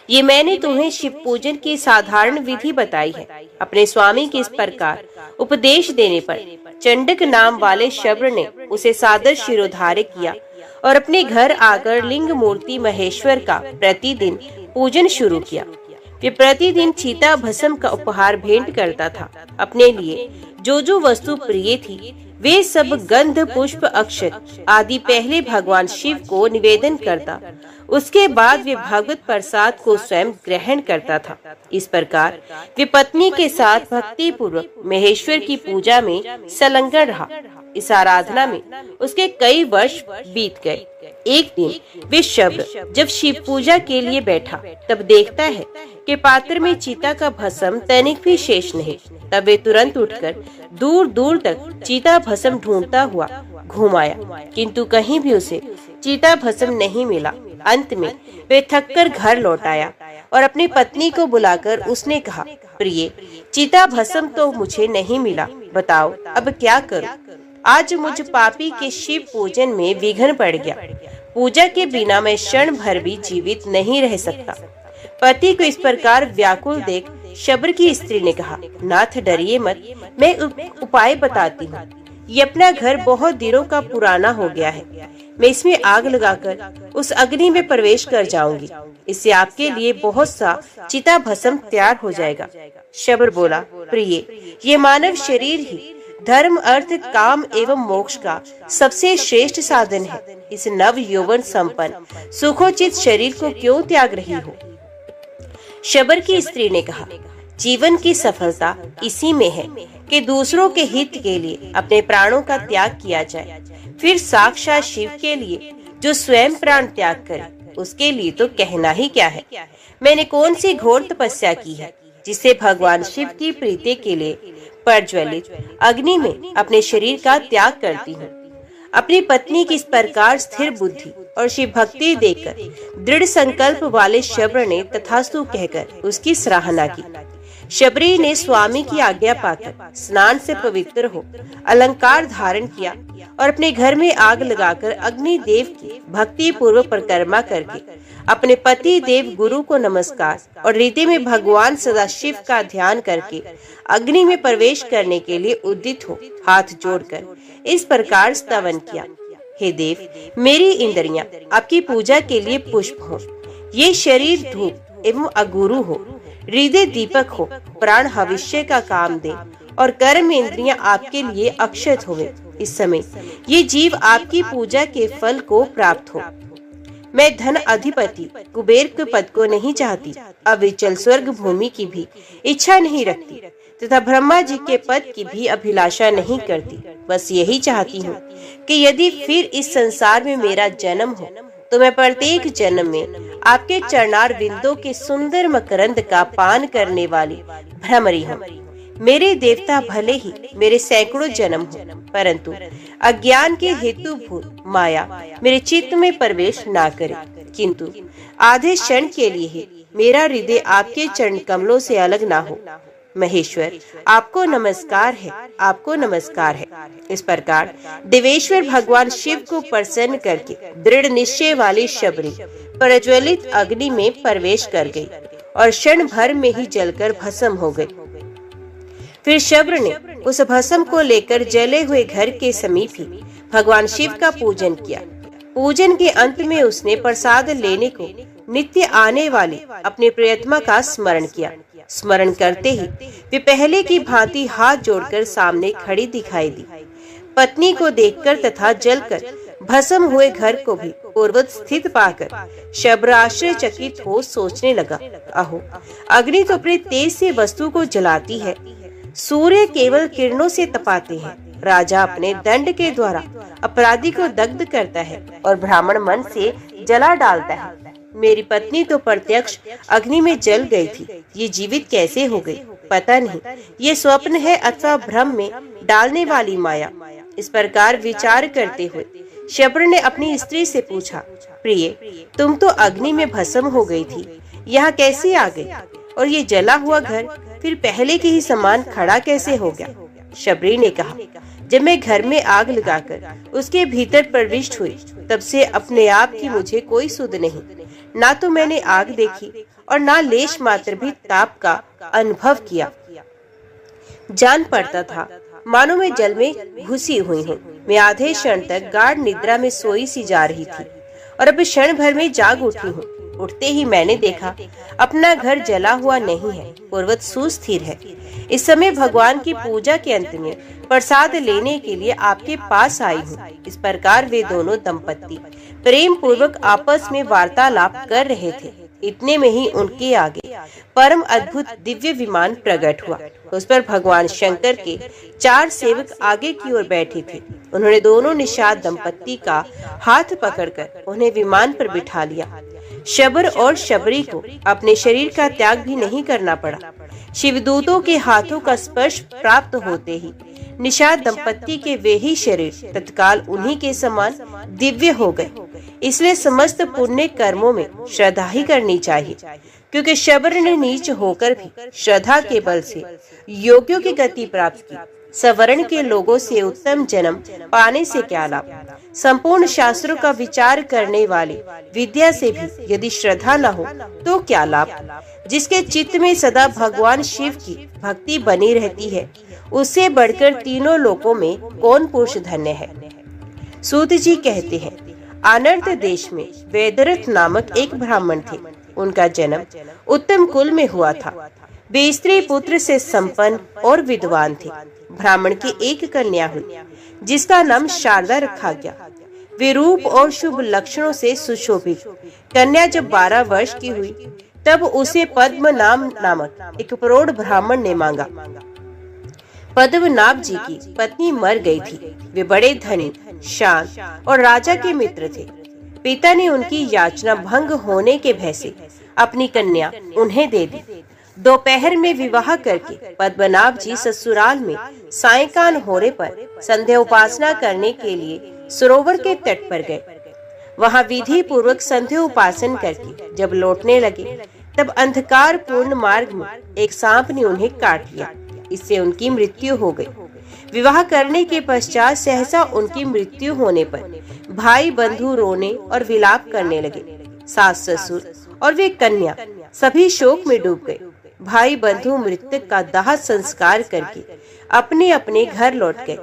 ये मैंने तुम्हें शिव पूजन की साधारण विधि बताई है। अपने स्वामी के इस प्रकार उपदेश देने पर चंडक नाम वाले शब्र ने उसे सादर शिरोधार्य किया और अपने घर आकर लिंग मूर्ति महेश्वर का प्रतिदिन पूजन शुरू किया। वे प्रतिदिन चीता भस्म का उपहार भेंट करता था। अपने लिए जो जो वस्तु प्रिय थी, वे सब गंध, पुष्प, अक्षत आदि पहले भगवान शिव को निवेदन करता। उसके बाद वे भगवत प्रसाद को स्वयं ग्रहण करता था। इस प्रकार वे पत्नी के साथ भक्ति पूर्वक महेश्वर की पूजा में संलग्न रहा। इस आराधना में उसके कई वर्ष बीत गए। एक दिन वे शब्द जब शिव पूजा के लिए बैठा, तब देखता है कि पात्र में चीता का भस्म तनिक भी शेष नहीं। तब वे तुरंत उठकर दूर दूर तक चीता भस्म ढूंढता हुआ घूम आया, किंतु कहीं भी उसे चीता भस्म नहीं मिला। अंत में वे थककर घर लौट आया और अपनी पत्नी को बुलाकर उसने कहा, प्रिय, चीता भस्म तो मुझे नहीं मिला, बताओ अब क्या करूं? आज मुझ पापी के शिव पूजन में विघ्न पड़ गया। पूजा के बिना मैं क्षण भर भी जीवित नहीं रह सकता। पति को इस प्रकार व्याकुल देख शबर की स्त्री ने कहा, नाथ डरिए मत, मैं उपाय बताती हूँ। ये अपना घर बहुत दिनों का पुराना हो गया है। मैं इसमें आग लगाकर उस अग्नि में प्रवेश कर जाऊंगी। इससे आपके लिए बहुत सा चिता भस्म तैयार हो जाएगा। शबर बोला, प्रिय, ये मानव शरीर ही धर्म, अर्थ, काम एवं मोक्ष का सबसे श्रेष्ठ साधन है। इस नव यौवन संपन्न सुखोचित शरीर को क्यों त्याग रही हो? शबर की स्त्री ने कहा, जीवन की सफलता इसी में है कि दूसरों के हित के लिए अपने प्राणों का त्याग किया जाए। फिर साक्षात शिव के लिए जो स्वयं प्राण त्याग करे, उसके लिए तो कहना ही क्या है। मैंने कौन सी घोर तपस्या की है जिससे भगवान शिव की प्रीति के लिए प्रज्वलित अग्नि में अपने शरीर का त्याग करती हूँ। अपनी पत्नी की इस प्रकार स्थिर बुद्धि और शिव भक्ति देखकर दृढ़ संकल्प वाले शबर ने तथास्तु कहकर उसकी सराहना की। शबरी ने स्वामी की आज्ञा पाकर स्नान से पवित्र हो अलंकार धारण किया और अपने घर में आग लगाकर अग्नि देव की भक्ति पूर्वक परिक्रमा करके अपने पति देव गुरु को नमस्कार और हृदय में भगवान सदाशिव का ध्यान करके अग्नि में प्रवेश करने के लिए उद्यत हो हाथ जोड़कर इस प्रकार स्तवन किया, हे देव, मेरी इंद्रियां आपकी पूजा के लिए पुष्प हो, ये शरीर धूप एवं अगुरु हो, हृदय दीपक हो, प्राण भविष्य का काम दे और कर्म इंद्रियां आपके लिए अक्षत होवे। इस समय ये जीव आपकी पूजा के फल को प्राप्त हो। मैं धन अधिपति कुबेर के पद को नहीं चाहती, अविचल स्वर्ग भूमि की भी इच्छा नहीं रखती तथा ब्रह्मा जी के पद की भी अभिलाषा नहीं करती। बस यही चाहती हूँ कि यदि फिर इस संसार में मेरा जन्म हो तो मैं प्रत्येक जन्म में आपके चरणार बिंदों के सुंदर मकरंद का पान करने वाली भ्रमरी हूँ। मेरे देवता भले ही मेरे सैकड़ों जन्म हो, परंतु अज्ञान के हेतुभूत माया मेरे चित्त में प्रवेश ना करे, किंतु आधे क्षण के लिए ही मेरा हृदय आपके चरण कमलों से अलग ना हो। महेश्वर, आपको नमस्कार है, आपको नमस्कार है। इस प्रकार देवेश्वर भगवान शिव को प्रसन्न करके दृढ़ निश्चय वाली शबरी प्रज्वलित अग्नि में प्रवेश कर गई और क्षण भर में ही जलकर भस्म हो गई। फिर शब्र ने उस भस्म को लेकर जले हुए घर के समीप ही भगवान शिव का पूजन किया। पूजन के अंत में उसने प्रसाद लेने को नित्य आने वाली अपने प्रियतमा का स्मरण किया। स्मरण करते ही वे पहले की भांति हाथ जोड़कर सामने खड़ी दिखाई दी। पत्नी को देखकर तथा जलकर भस्म हुए घर को भी पूर्ववत स्थित पाकर शब्र आश्चर्यचकित हो सोचने लगा, अहो, अग्नि तो अपने तेज से वस्तु को जलाती है, सूर्य केवल किरणों से तपाते हैं, राजा अपने दंड के द्वारा अपराधी को दग्ध करता है और ब्राह्मण मन से जला डालता है। मेरी पत्नी तो प्रत्यक्ष अग्नि में जल गई थी, ये जीवित कैसे हो गई? पता नहीं ये स्वप्न है अथवा भ्रम में डालने वाली माया। इस प्रकार विचार करते हुए शब्र ने अपनी स्त्री से पूछा, प्रिय, तुम तो अग्नि में भस्म हो गई थी, यहाँ कैसे आ गई? और ये जला हुआ घर फिर पहले के ही समान खड़ा कैसे हो गया? शबरी ने कहा, जब मैं घर में आग लगाकर उसके भीतर प्रविष्ट हुई तब से अपने आप की मुझे कोई सुध नहीं। ना तो मैंने आग देखी और ना लेश मात्र भी ताप का अनुभव किया। जान पड़ता था मानो मैं जल में घुसी हुई हूँ। मैं आधे क्षण तक गाढ़ निद्रा में सोई सी जा रही थी और अब क्षण भर में जाग उठी हूँ। उठते ही मैंने देखा अपना घर जला हुआ नहीं है, पूर्वत सुस्थिर है। इस समय भगवान की पूजा के अंत में प्रसाद लेने के लिए आपके पास आई हूँ। इस प्रकार वे दोनों दंपत्ति प्रेम पूर्वक आपस में वार्तालाप कर रहे थे। इतने में ही उनके आगे परम अद्भुत दिव्य विमान प्रकट हुआ। उस पर भगवान शंकर के 4 सेवक आगे की ओर बैठे थे। उन्होंने दोनों निषाद दंपत्ति का हाथ पकड़कर उन्हें विमान पर बिठा लिया। शबर और शबरी को अपने शरीर का त्याग भी नहीं करना पड़ा। शिवदूतों के हाथों का स्पर्श प्राप्त होते ही निषाद दंपत्ति के वे ही शरीर तत्काल उन्हीं के समान दिव्य हो गए। इसलिए समस्त पुण्य कर्मों में श्रद्धा ही करनी चाहिए, क्योंकि शबर ने नीच होकर भी श्रद्धा के बल से योग्यों की गति प्राप्त की। सवर्ण के लोगों से उत्तम जन्म पाने से क्या लाभ? संपूर्ण शास्त्रों का विचार करने वाले विद्या से भी यदि श्रद्धा न हो तो क्या लाभ? जिसके चित्त में सदा भगवान शिव की भक्ति बनी रहती है, उससे बढ़कर तीनों लोकों में कौन पुरुष धन्य है? सूत जी कहते हैं, आनर्त देश में वेदरथ नामक एक ब्राह्मण थे। उनका जन्म उत्तम कुल में हुआ था। वे स्त्री पुत्र से संपन्न और विद्वान थे। ब्राह्मण की एक कन्या हुई जिसका नाम शारदा रखा गया। वे रूप और शुभ लक्षणों से सुशोभित। कन्या जब 12 वर्ष की हुई तब उसे पद्मनाभ नामक एक प्रौढ़ ब्राह्मण ने मांगा। पद्मनाभ जी की पत्नी मर गई थी। वे बड़े धनी, शांत और राजा के मित्र थे। पिता ने उनकी याचना भंग होने के भय से अपनी कन्या उन्हें दे दी। दोपहर में विवाह करके पद्मनाभ जी ससुराल में सायंकाल होने पर संध्या उपासना करने के लिए सरोवर के तट पर गए। वहां विधि पूर्वक संध्या उपासन करके जब लौटने लगे तब अंधकार पूर्ण मार्ग में एक सांप ने उन्हें काट लिया। इससे उनकी मृत्यु हो गई। विवाह करने के पश्चात सहसा उनकी मृत्यु होने पर भाई बंधु रोने और विलाप करने लगे। सास ससुर और वे कन्या सभी शोक में डूब गए। भाई बंधु मृतक का दाह संस्कार करके अपने अपने घर लौट गए।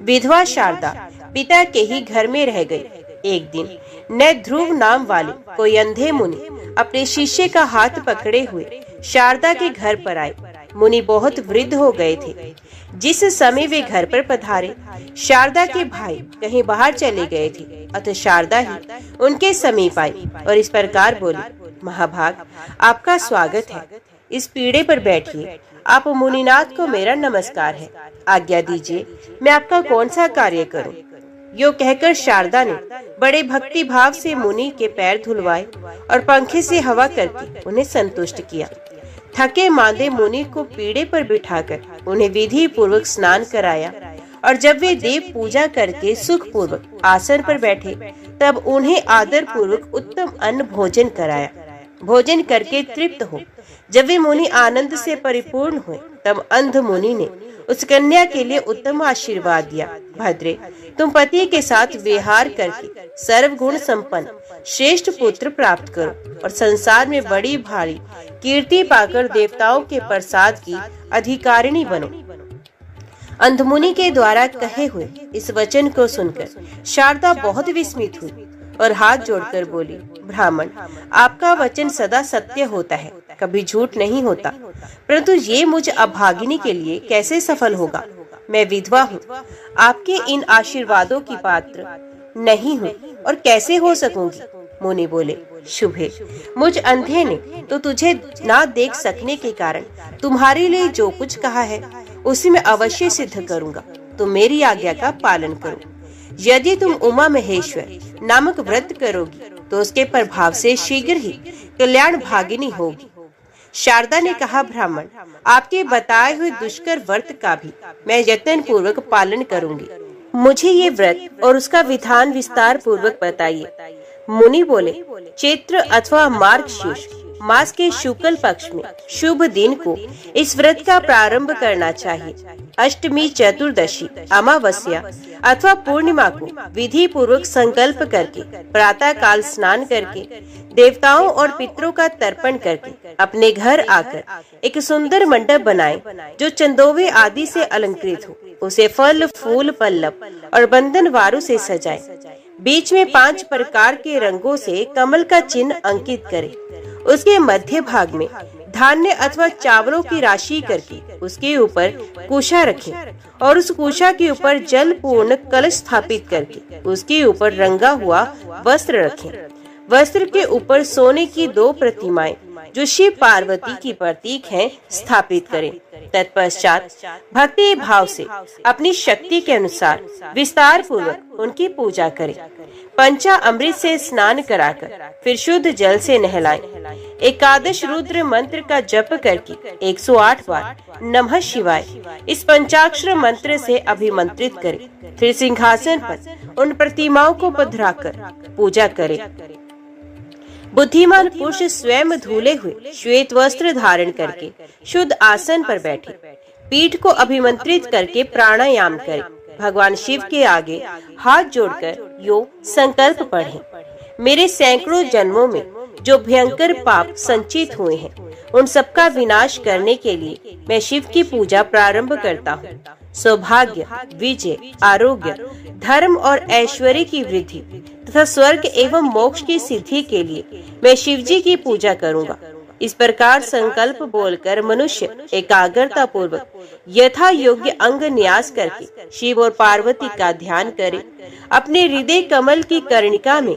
विधवा शारदा पिता के ही घर में रह गई। एक दिन न ध्रुव नाम वाले कोई अंधे मुनि अपने शिष्य का हाथ पकड़े हुए शारदा के घर पर आए। मुनि बहुत वृद्ध हो गए थे। जिस समय वे घर पर पधारे शारदा के भाई कहीं बाहर चले गए थे, अतः शारदा ही उनके समीप आई और इस प्रकार बोली, महाभाग आपका स्वागत है। इस पीढ़े पर बैठिए। आप मुनिनाथ को मेरा नमस्कार है। आज्ञा दीजिए मैं आपका कौन सा कार्य करूं। यो कहकर शारदा ने बड़े भक्ति भाव से मुनि के पैर धुलवाए और पंखे से हवा करके उन्हें संतुष्ट किया। थके मांदे मुनि को पीढ़े पर बिठाकर उन्हें विधि पूर्वक स्नान कराया और जब वे देव पूजा करके सुख पूर्वक आसन पर बैठे तब उन्हें आदर पूर्वक उत्तम अन्न भोजन कराया। भोजन करके तृप्त हो जब वे मुनि आनंद से परिपूर्ण हुए तब अंध मुनि ने उस कन्या के लिए उत्तम आशीर्वाद दिया। भद्रे, तुम पति के साथ विहार करके सर्वगुण संपन्न श्रेष्ठ पुत्र प्राप्त करो और संसार में बड़ी भारी कीर्ति पाकर देवताओं के प्रसाद की अधिकारिणी बनो। अंधमुनि के द्वारा कहे हुए इस वचन को सुनकर शारदा बहुत विस्मित हुई और हाथ जोड़कर बोली, ब्राह्मण, आपका वचन सदा सत्य होता है, कभी झूठ नहीं होता, परंतु ये मुझ अभागिनी के लिए कैसे सफल होगा। मैं विधवा हूँ, आपके इन आशीर्वादों की पात्र नहीं हूँ और कैसे हो सकूंगी। मुनि बोले, शुभे, मुझ अंधे ने तो तुझे ना देख सकने के कारण तुम्हारे लिए जो कुछ कहा है उसी में अवश्य सिद्ध करूंगा। तुम मेरी आज्ञा का पालन करो। यदि तुम उमा महेश्वर नामक व्रत करोगी तो उसके प्रभाव से शीघ्र ही कल्याण भागिनी होगी। शारदा ने कहा, ब्राह्मण, आपके बताए हुए दुष्कर व्रत का भी मैं यत्न पूर्वक पालन करूंगी। मुझे ये व्रत और उसका विधान विस्तार पूर्वक बताइए। मुनि बोले, चैत्र अथवा मार्गशीर्ष मास के शुक्ल पक्ष में शुभ दिन को इस व्रत का प्रारंभ करना चाहिए। अष्टमी, चतुर्दशी, अमावस्या अथवा पूर्णिमा को विधि पूर्वक संकल्प करके प्रातः काल स्नान करके देवताओं और पितरों का तर्पण करके अपने घर आकर एक सुंदर मंडप बनाए जो चंदोवे आदि से अलंकृत हो। उसे फल, फूल, पल्लव और बंधन वारों से सजाए। बीच में 5 प्रकार के रंगों से कमल का चिन्ह अंकित करे। उसके मध्य भाग में धान्य अथवा चावलों की राशि करके उसके ऊपर कुशा रखें और उस कुशा के ऊपर जल पूर्ण कलश स्थापित करके उसके ऊपर रंगा हुआ वस्त्र रखें। वस्त्र के ऊपर सोने की 2 प्रतिमाएं जो शिव पार्वती की प्रतीक हैं स्थापित करें। तत्पश्चात भक्ति भाव से अपनी शक्ति के अनुसार विस्तार पूर्वक उनकी पूजा करें। पंचा अमृत से स्नान कराकर फिर शुद्ध जल से नहलाएं। एकादश रुद्र मंत्र का जप करके 108 बार नमः शिवाय इस पंचाक्षर मंत्र से अभिमंत्रित करें। फिर सिंहासन पर उन प्रतिमाओं को पधराकर पूजा करें। बुद्धिमान पुरुष स्वयं धुले हुए श्वेत वस्त्र धारण करके शुद्ध आसन पर बैठे। पीठ को अभिमंत्रित करके प्राणायाम करें। भगवान शिव के आगे हाथ जोड़कर यो संकल्प पढ़ें, मेरे सैकड़ों जन्मों में जो भयंकर पाप संचित हुए हैं उन सबका विनाश करने के लिए मैं शिव की पूजा प्रारंभ करता हूँ। सौभाग्य, विजय, आरोग्य, धर्म और ऐश्वर्य की वृद्धि तथा स्वर्ग एवं मोक्ष की सिद्धि के लिए मैं शिव जी की पूजा करूंगा। इस प्रकार संकल्प बोलकर मनुष्य एकाग्रता पूर्वक यथा योग्य अंग न्यास करके शिव और पार्वती का ध्यान करे। अपने हृदय कमल की कर्णिका में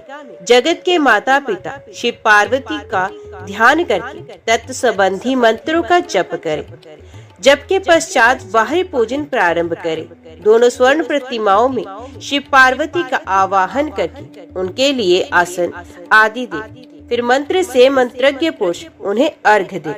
जगत के माता पिता शिव पार्वती का ध्यान करके तत्व संबंधी मंत्रों का जप करे। जप के पश्चात बाहरी पूजन प्रारंभ करे। दोनों स्वर्ण प्रतिमाओं में शिव पार्वती का आवाहन करके उनके लिए आसन आदि दे। फिर मंत्र से मंत्रज्ञ पुरुष उन्हें अर्घ दे।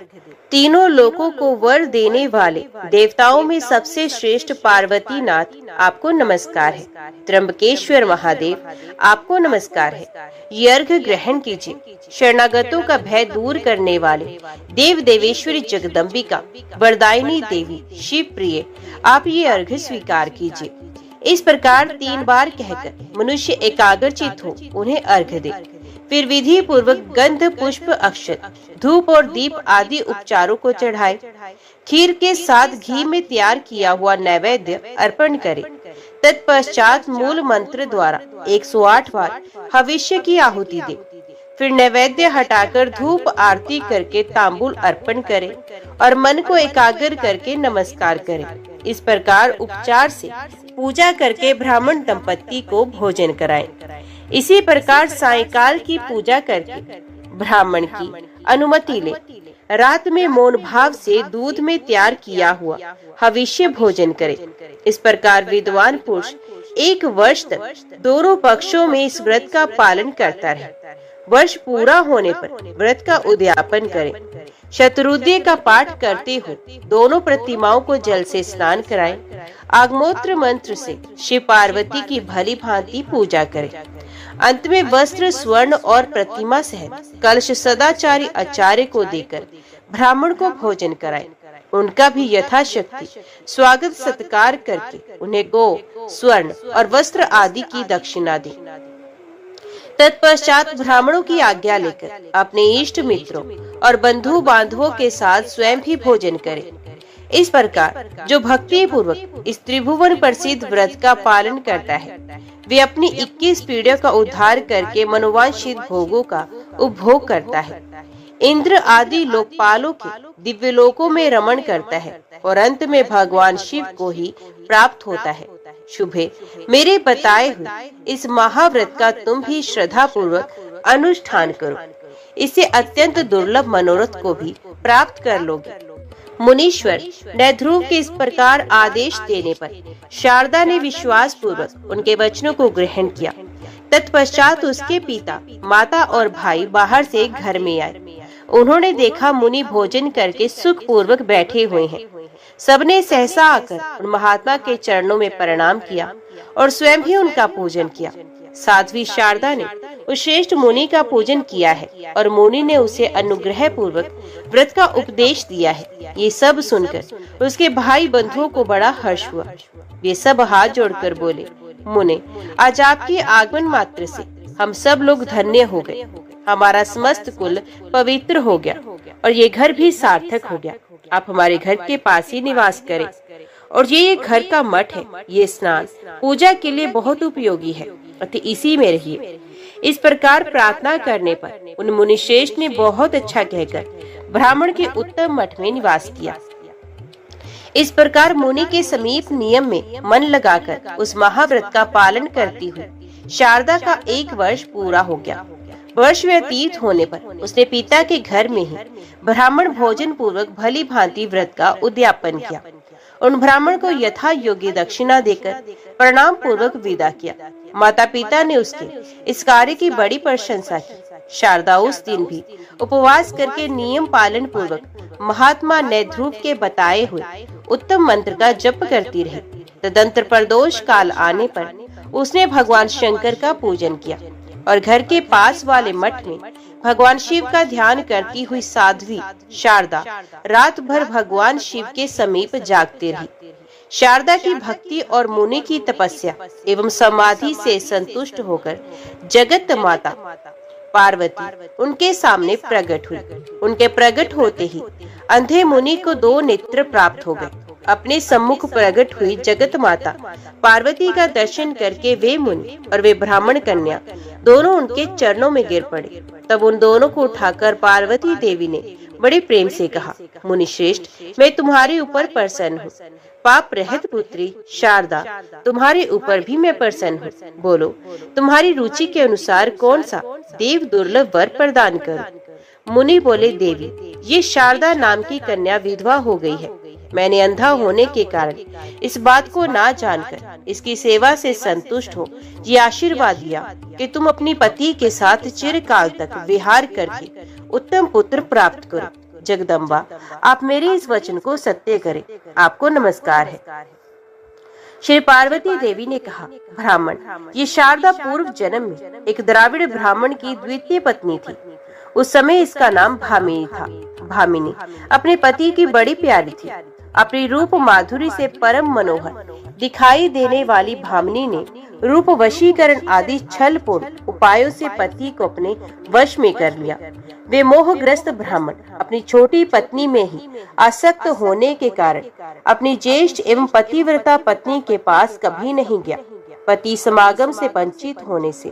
तीनों लोकों को वर देने वाले देवताओं में सबसे श्रेष्ठ पार्वती नाथ आपको नमस्कार है। त्र्यंबकेश्वर महादेव आपको नमस्कार है। ये अर्घ ग्रहण कीजिए। शरणागतों का भय दूर करने वाले देव देवेश्वरी जगदम्बिका वरदायिनी देवी शिव प्रिय आप ये अर्घ स्वीकार कीजिए। इस प्रकार 3 बार कहकर मनुष्य एकाग्रचित हो उन्हें अर्घ दे। फिर विधि पूर्वक गंध पुष्प अक्षत धूप और दीप आदि उपचारों को चढ़ाए। खीर के साथ घी में तैयार किया हुआ नैवेद्य अर्पण करे। तत्पश्चात मूल मंत्र द्वारा 108 बार हविष्य की आहुति दे। फिर नैवेद्य हटाकर धूप आरती करके तांबूल अर्पण करे और मन को एकाग्र करके नमस्कार करे। इस प्रकार उपचार से पूजा करके ब्राह्मण दंपत्ति को भोजन कराएं। इसी प्रकार सायंकाल की पूजा करके ब्राह्मण की अनुमति ले रात में मौन भाव से दूध में तैयार किया हुआ हविष्य भोजन करे। इस प्रकार विद्वान पुरुष 1 वर्ष तक दोनों पक्षों में इस व्रत का पालन करता रहे। वर्ष पूरा होने पर व्रत का उद्यापन करे। शतरुद्र का पाठ करते हुए दोनों प्रतिमाओं को जल से स्नान कराएं। आगमोत्र मंत्र से शिव पार्वती की भली भांति पूजा करें। अंत में वस्त्र स्वर्ण और प्रतिमा सहित कलश सदाचारी आचार्य को देकर ब्राह्मण को भोजन कराएं। उनका भी यथाशक्ति स्वागत सत्कार करके उन्हें गो स्वर्ण और वस्त्र आदि की दक्षिणा दें। तत्पश्चात ब्राह्मणों की आज्ञा लेकर अपने इष्ट मित्रों और बंधु बांधवों के साथ स्वयं भी भोजन करें। इस प्रकार जो भक्ति पूर्वक इस त्रिभुवन प्रसिद्ध व्रत का पालन करता है वे अपनी 21 पीढ़ियों का उद्धार करके मनोवांछित भोगों का उपभोग करता है। इंद्र आदि लोकपालों के दिव्य लोकों में रमण करता है और अंत में भगवान शिव को ही प्राप्त होता है। शुभे मेरे बताए हुए इस महाव्रत का तुम भी श्रद्धा पूर्वक अनुष्ठान करो। इससे अत्यंत दुर्लभ मनोरथ को भी प्राप्त कर लोगे। मुनीश्वर नैध्रुव के इस प्रकार आदेश देने पर शारदा ने विश्वास पूर्वक उनके वचनों को ग्रहण किया। तत्पश्चात उसके पिता माता और भाई बाहर से घर में आए। उन्होंने देखा मुनि भोजन करके सुख पूर्वक बैठे हुए हैं। सबने सहसा आकर उन महात्मा के चरणों में प्रणाम किया और स्वयं भी उनका पूजन किया। साध्वी शारदा ने उस श्रेष्ठ मुनि का पूजन किया है और मुनि ने उसे अनुग्रह पूर्वक व्रत का उपदेश दिया है। ये सब सुनकर उसके भाई बंधुओं को बड़ा हर्ष हुआ। वे सब हाथ जोड़कर बोले, मुने, आज आपके आगमन मात्र से हम सब लोग धन्य हो गए। हमारा समस्त कुल पवित्र हो गया और ये घर भी सार्थक हो गया। आप हमारे घर के पास ही निवास करें और ये घर का मठ है। ये स्नान पूजा के लिए बहुत उपयोगी है, अतः इसी में रहिए। इस प्रकार प्रार्थना करने पर उन मुनि श्रेष्ठ ने बहुत अच्छा कहकर ब्राह्मण के उत्तम मठ में निवास किया। इस प्रकार मुनि के समीप नियम में मन लगाकर उस महाव्रत का पालन करती हुई शारदा का 1 वर्ष पूरा हो गया। वर्ष व्यतीत होने पर उसने पिता के घर में ही ब्राह्मण भोजन पूर्वक भली भांति व्रत का उद्यापन किया। उन ब्राह्मण को यथा योग्य दक्षिणा देकर प्रणाम पूर्वक विदा किया। माता पिता ने उसके इस कार्य की बड़ी प्रशंसा की। शारदा उस दिन भी उपवास करके नियम पालन पूर्वक महात्मा नैध्रुव के बताए हुए उत्तम मंत्र का जप करती रही। तदंतर प्रदोष काल आने पर उसने भगवान शंकर का पूजन किया और घर के पास वाले मठ में भगवान शिव का ध्यान करती हुई साध्वी शारदा रात भर भगवान शिव के समीप जागती रही। शारदा की भक्ति और मुनि की तपस्या एवं समाधि से संतुष्ट होकर जगत माता पार्वती उनके सामने प्रकट हुई। उनके प्रकट होते ही अंधे मुनि को 2 नेत्र प्राप्त हो गए। अपने सम्मुख प्रकट हुई जगत माता पार्वती का दर्शन करके वे मुनि और वे ब्राह्मण कन्या दोनों उनके चरणों में गिर पड़े। तब उन दोनों को उठाकर पार्वती देवी ने बड़े प्रेम से कहा, मुनि श्रेष्ठ, मैं तुम्हारे ऊपर प्रसन्न हूँ। पाप रहित पुत्री शारदा, तुम्हारे ऊपर भी मैं प्रसन्न हूँ। बोलो, तुम्हारी रुचि के अनुसार कौन सा देव दुर्लभ वर प्रदान करूं? मुनि बोले, देवी, ये शारदा नाम की कन्या विधवा हो गई है। मैंने अंधा होने के कारण इस बात को ना जानकर इसकी सेवा से संतुष्ट हो ये आशीर्वाद दिया कि तुम अपनी पति के साथ चिरकाल तक विहार करके उत्तम पुत्र प्राप्त करो। जगदम्बा, आप मेरे इस वचन को सत्य करें। आपको नमस्कार है। श्री पार्वती देवी ने कहा, ब्राह्मण, ये शारदा पूर्व जन्म में एक द्राविड़ ब्राह्मण की द्वितीय पत्नी थी। उस समय इसका नाम भामिनी था। भामिनी अपने पति की बड़ी प्यारी थी। अपनी रूप माधुरी से परम मनोहर दिखाई देने वाली भामिनी ने रूप वशीकरण आदि छलपूर्ण उपायों से पति को अपने वश में कर लिया। वे मोहग्रस्त ब्राह्मण अपनी छोटी पत्नी में ही आसक्त होने के कारण अपनी ज्येष्ठ एवं पतिव्रता पत्नी के पास कभी नहीं गया। पति समागम से वंचित होने से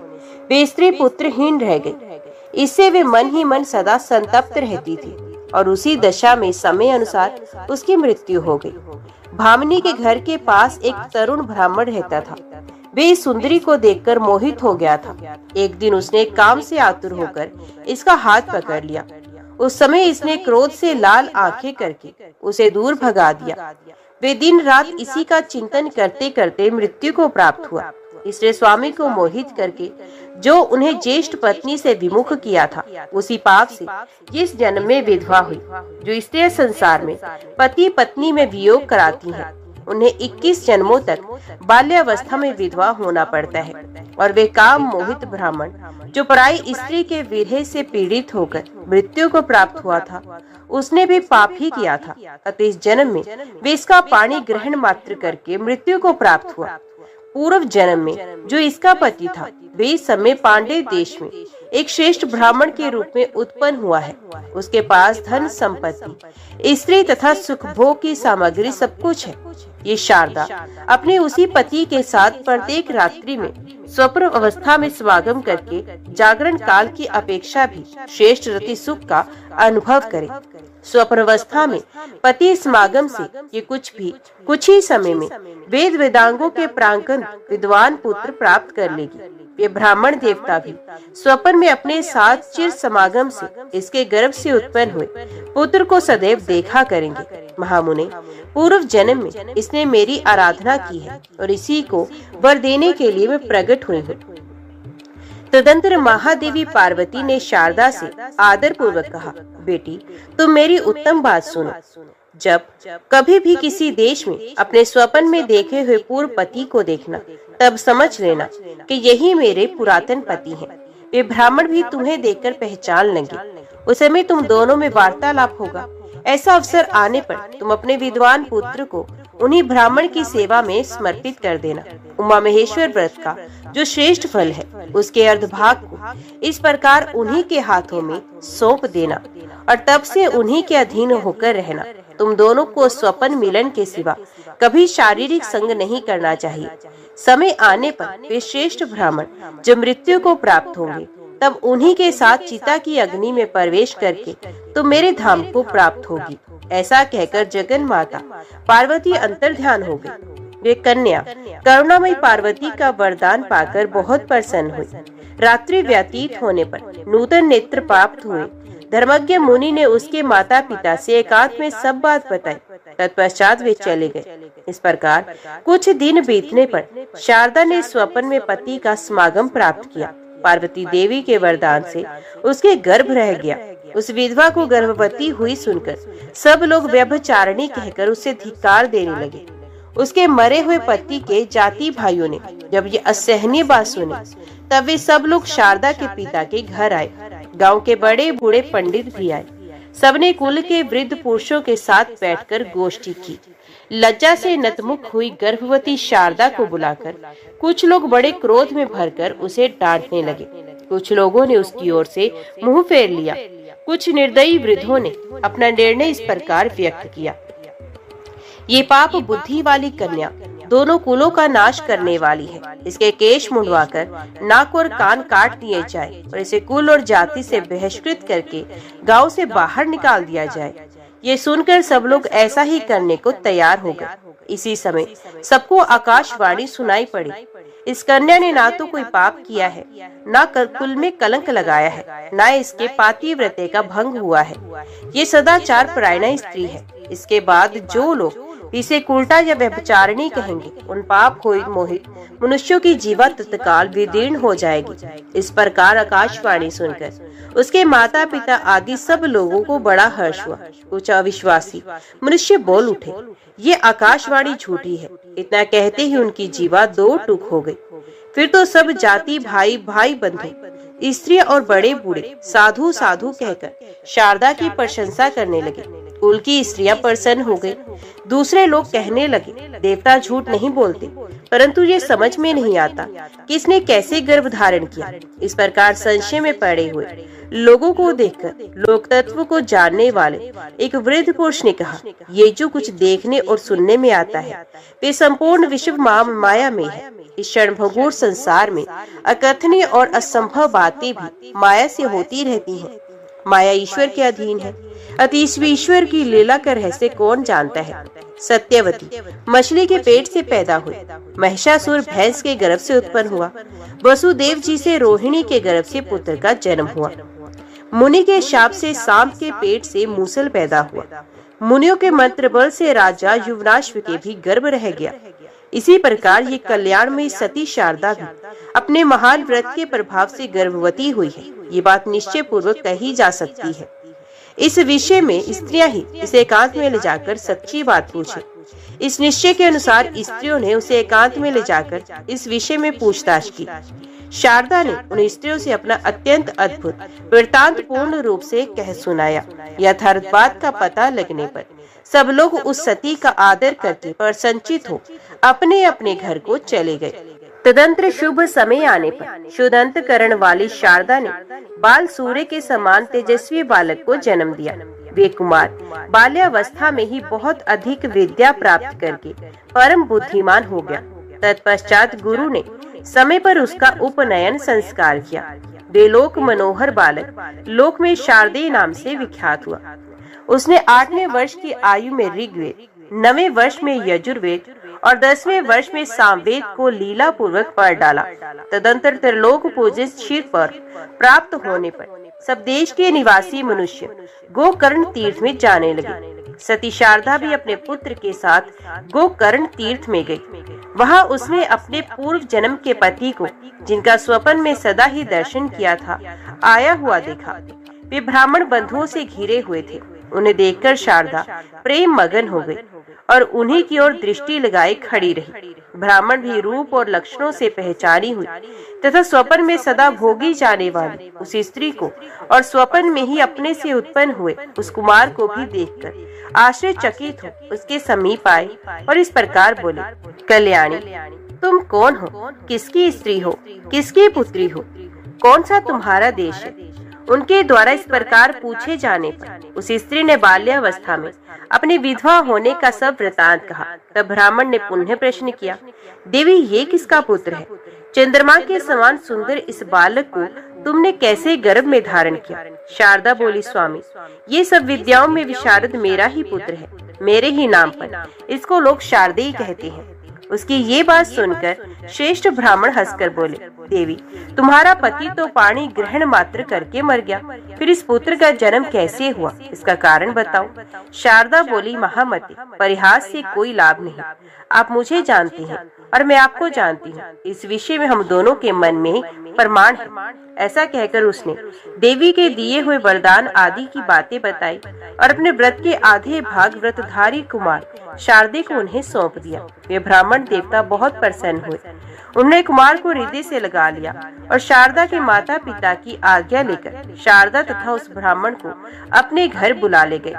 वे स्त्री पुत्रहीन रह गई। इससे वे मन ही मन सदा संतप्त रहती थी और उसी दशा में समय अनुसार उसकी मृत्यु हो गई। भामिनी के घर के पास एक तरुण ब्राह्मण रहता था। वे इस सुंदरी को देखकर मोहित हो गया था। एक दिन उसने काम से आतुर होकर इसका हाथ पकड़ लिया। उस समय इसने क्रोध से लाल आंखें करके उसे दूर भगा दिया। वे दिन रात इसी का चिंतन करते करते मृत्यु को प्राप्त हुआ। इसने स्वामी को मोहित करके जो उन्हें ज्येष्ठ पत्नी से विमुख किया था, उसी पाप से इस जन्म में विधवा हुई। जो स्त्रियां संसार में पति पत्नी में वियोग कराती हैं, उन्हें 21 जन्मों तक बाल्यावस्था में विधवा होना पड़ता है। और वे काम मोहित ब्राह्मण जो पराई स्त्री के विरह से पीड़ित होकर मृत्यु को प्राप्त हुआ था, उसने भी पाप ही किया था। अतः इस जन्म में वे इसका पानी ग्रहण मात्र करके मृत्यु को प्राप्त हुआ। पूर्व जन्म में जो इसका पति था, वे इस समय पांडे देश में एक श्रेष्ठ ब्राह्मण के रूप में उत्पन्न हुआ है। उसके पास धन संपत्ति, स्त्री तथा सुख भोग की सामग्री सब कुछ है। ये शारदा अपने उसी पति के साथ प्रत्येक रात्रि में स्वप्न अवस्था में समागम करके जागरण काल की अपेक्षा भी श्रेष्ठ रति सुख का अनुभव करे। स्वप्न अवस्था में पति समागम से ये कुछ ही समय में वेद वेदांगों के प्रांगण विद्वान पुत्र प्राप्त कर लेगी। ये ब्राह्मण देवता भी स्वप्न में अपने साथ चिर समागम से इसके गर्भ से उत्पन्न हुए पुत्र को सदैव देखा करेंगे। महामुने, पूर्व जन्म में इसने मेरी आराधना की है और इसी को वर देने के लिए मैं प्रकट हुई हूँ। तदंतर महादेवी पार्वती ने शारदा से आदर पूर्वक कहा, बेटी, तुम मेरी उत्तम बात सुनो। जब कभी भी किसी देश में अपने स्वप्न में देखे हुए पूर्व पति को देखना, तब समझ लेना कि यही मेरे पुरातन पति हैं। वे ब्राह्मण भी तुम्हें देखकर पहचान लेंगे। उस समय तुम दोनों में वार्तालाप होगा। ऐसा अवसर आने पर तुम अपने विद्वान पुत्र को उन्हीं ब्राह्मण की सेवा में समर्पित कर देना। उमा महेश्वर व्रत का जो श्रेष्ठ फल है, उसके अर्धभाग को इस प्रकार उन्हीं के हाथों में सौंप देना और तब से उन्हीं के अधीन होकर रहना। तुम दोनों को स्वप्न मिलन के सिवा कभी शारीरिक संग नहीं करना चाहिए। समय आने पर वे श्रेष्ठ ब्राह्मण जब मृत्यु को प्राप्त होंगे, तब उन्हीं के साथ चिता की अग्नि में प्रवेश करके तुम मेरे धाम को प्राप्त होगी। ऐसा कहकर जगन माता पार्वती अंतर्ध्यान हो गई। वे कन्या करुणामयी पार्वती का वरदान पाकर बहुत प्रसन्न हुई। रात्रि व्यतीत होने पर नूतन नेत्र प्राप्त हुए। धर्मज्ञ मुनि ने उसके माता पिता से एकांत में सब बात बताई। तत्पश्चात वे चले गए। इस प्रकार कुछ दिन बीतने पर शारदा ने स्वप्न में पति का समागम प्राप्त किया। पार्वती देवी के वरदान से उसके गर्भ रह गया। उस विधवा को गर्भवती हुई सुनकर सब लोग व्यभिचारिणी कहकर उसे धिक्कार देने लगे। उसके मरे हुए पति के जाति भाइयों ने जब ये असहनीय बात सुनी, तब वे सब लोग शारदा के पिता के घर आए। गांव के बड़े बूढ़े पंडित भी आए। सबने कुल के वृद्ध पुरुषों के साथ बैठकर गोष्ठी की। लज्जा से नतमुख हुई गर्भवती शारदा को बुलाकर कुछ लोग बड़े क्रोध में भरकर उसे डांटने लगे। कुछ लोगों ने उसकी ओर से मुंह फेर लिया। कुछ निर्दयी वृद्धों ने अपना निर्णय इस प्रकार व्यक्त किया, ये पाप बुद्धि वाली कन्या दोनों कुलों का नाश करने वाली है। इसके केश मुंडवाकर नाक और कान काट दिए जाए और इसे कुल और जाति से बहिष्कृत करके गांव से बाहर निकाल दिया जाए। ये सुनकर सब लोग ऐसा ही करने को तैयार हो गए। इसी समय सबको आकाशवाणी सुनाई पड़ी। इस कन्या ने ना तो कोई पाप किया है, ना कुल में कलंक लगाया है, ना इसके पातिव्रत्य का भंग हुआ है। ये सदाचार परायणा स्त्री है। इसके बाद जो लोग इसे उल्टा या व्यभिचारिणी कहेंगे, उन पाप मोहित मनुष्यों की जीवा तत्काल विदीर्ण हो जाएगी। इस प्रकार आकाशवाणी सुनकर उसके माता पिता आदि सब लोगों को बड़ा हर्ष हुआ। कुछ अविश्वासी मनुष्य बोल उठे, ये आकाशवाणी झूठी है। इतना कहते ही उनकी जीवा दो टुक हो गई। फिर तो सब जाति भाई भाई बंधु, स्त्री और बड़े बूढ़े साधु साधु कहकर शारदा की प्रशंसा करने लगे। कुल की स्त्रियां प्रसन्न हो गई। दूसरे लोग कहने लगे, देवता झूठ नहीं बोलते, परंतु ये समझ में नहीं आता कि इसने कैसे गर्भ धारण किया। इस प्रकार संशय में पड़े हुए लोगों को देखकर लोक तत्व को जानने वाले एक वृद्ध पुरुष ने कहा, ये जो कुछ देखने और सुनने में आता है वे संपूर्ण विश्व माया में है। इस क्षणभंगुर संसार में अकथनीय और असंभव बातें भी माया से होती रहती हैं। माया ईश्वर के अधीन है, अतः ईश्वर की लीला का रहस्य कौन जानता है। सत्यवती मछली के पेट से पैदा हुई, महिषासुर भैंस के गर्भ से उत्पन्न हुआ, वसुदेव जी से रोहिणी के गर्भ से पुत्र का जन्म हुआ, मुनि के शाप से सांप के पेट से मूसल पैदा हुआ, मुनियों के मंत्र बल से राजा युवनाश्व के भी गर्भ रह गया। इसी प्रकार ये कल्याण में सती शारदा भी अपने महान व्रत के प्रभाव से गर्भवती हुई है। ये बात निश्चय पूर्वक कही जा सकती है। इस विषय में स्त्रियां ही इसे एकांत में ले जाकर सच्ची बात पूछे। इस निश्चय के अनुसार स्त्रियों ने उसे एकांत में ले जाकर इस विषय में पूछताछ की। शारदा ने उन स्त्रियों से अपना अत्यंत अद्भुत वृत्तांत पूर्ण रूप से कह सुनाया। यथार्थ बात का पता लगने पर सब लोग उस सती का आदर करके प्रसन्नचित हो अपने अपने घर को चले गए। तदंतर शुभ समय आने पर शुद्ध अंतकरण वाली शारदा ने बाल सूर्य के समान तेजस्वी बालक को जन्म दिया। वे कुमार बाल्यावस्था में ही बहुत अधिक विद्या प्राप्त करके परम बुद्धिमान हो गया। तत्पश्चात गुरु ने समय पर उसका उपनयन संस्कार किया। वे लोक मनोहर बालक लोक में शारदेय नाम से विख्यात हुआ। उसने 8वें वर्ष की आयु में ऋग्वेद, 9वें वर्ष में यजुर्वेद और 10वें वर्ष में सामवेद को लीला पूर्वक पढ़ डाला। तदंतर त्रिलोक पूजित शीर पर प्राप्त होने पर सब देश के निवासी मनुष्य गोकर्ण तीर्थ में जाने लगे। सती शारदा भी अपने पुत्र के साथ गोकर्ण तीर्थ में गई। वहां उसने अपने पूर्व जन्म के पति को, जिनका स्वप्न में सदा ही दर्शन किया था, आया हुआ देखा। वे ब्राह्मण बंधुओं से घिरे हुए थे। उन्हें देखकर शारदा प्रेम मगन हो गई और उन्हीं की ओर दृष्टि लगाए खड़ी रही। ब्राह्मण भी रूप और लक्षणों से पहचानी हुई तथा स्वप्न में सदा भोगी जाने वाली उस स्त्री को और स्वप्न में ही अपने से उत्पन्न हुए उस कुमार को भी देखकर आश्चर्यचकित हो उसके समीप आए और इस प्रकार बोले, कल्याणी, तुम कौन हो? किसकी स्त्री हो? किसकी पुत्री हो? कौन सा तुम्हारा देश है? उनके द्वारा इस प्रकार पूछे जाने पर उस स्त्री ने बाल्यावस्था में अपने विधवा होने का सब वृतांत कहा। तब ब्राह्मण ने पुनः प्रश्न किया, देवी, ये किसका पुत्र है? चंद्रमा के समान सुंदर इस बालक को तुमने कैसे गर्भ में धारण किया? शारदा बोली, स्वामी, ये सब विद्याओं में विशारद मेरा ही पुत्र है। मेरे ही नाम पर इसको लोग शारदेय कहते हैं। उसकी ये बात सुनकर श्रेष्ठ ब्राह्मण हंसकर बोले, देवी, तुम्हारा पति तो पानी ग्रहण मात्र करके मर गया, फिर इस पुत्र का जन्म कैसे हुआ? इसका कारण बताओ। शारदा बोली, महामती, परिहास से कोई लाभ नहीं। आप मुझे जानती हैं और मैं आपको जानती हूँ। इस विषय में हम दोनों के मन में प्रमाण है। ऐसा कहकर उसने देवी के दिए हुए वरदान आदि की बातें बताई और अपने व्रत के आधे भाग व्रतधारी कुमार शारदे को उन्हें सौंप दिया। वे ब्राह्मण देवता बहुत प्रसन्न हुए। उन्होंने कुमार को हृदय से लगा लिया और शारदा के माता पिता की आज्ञा लेकर शारदा तथा उस ब्राह्मण को अपने घर बुला ले गए।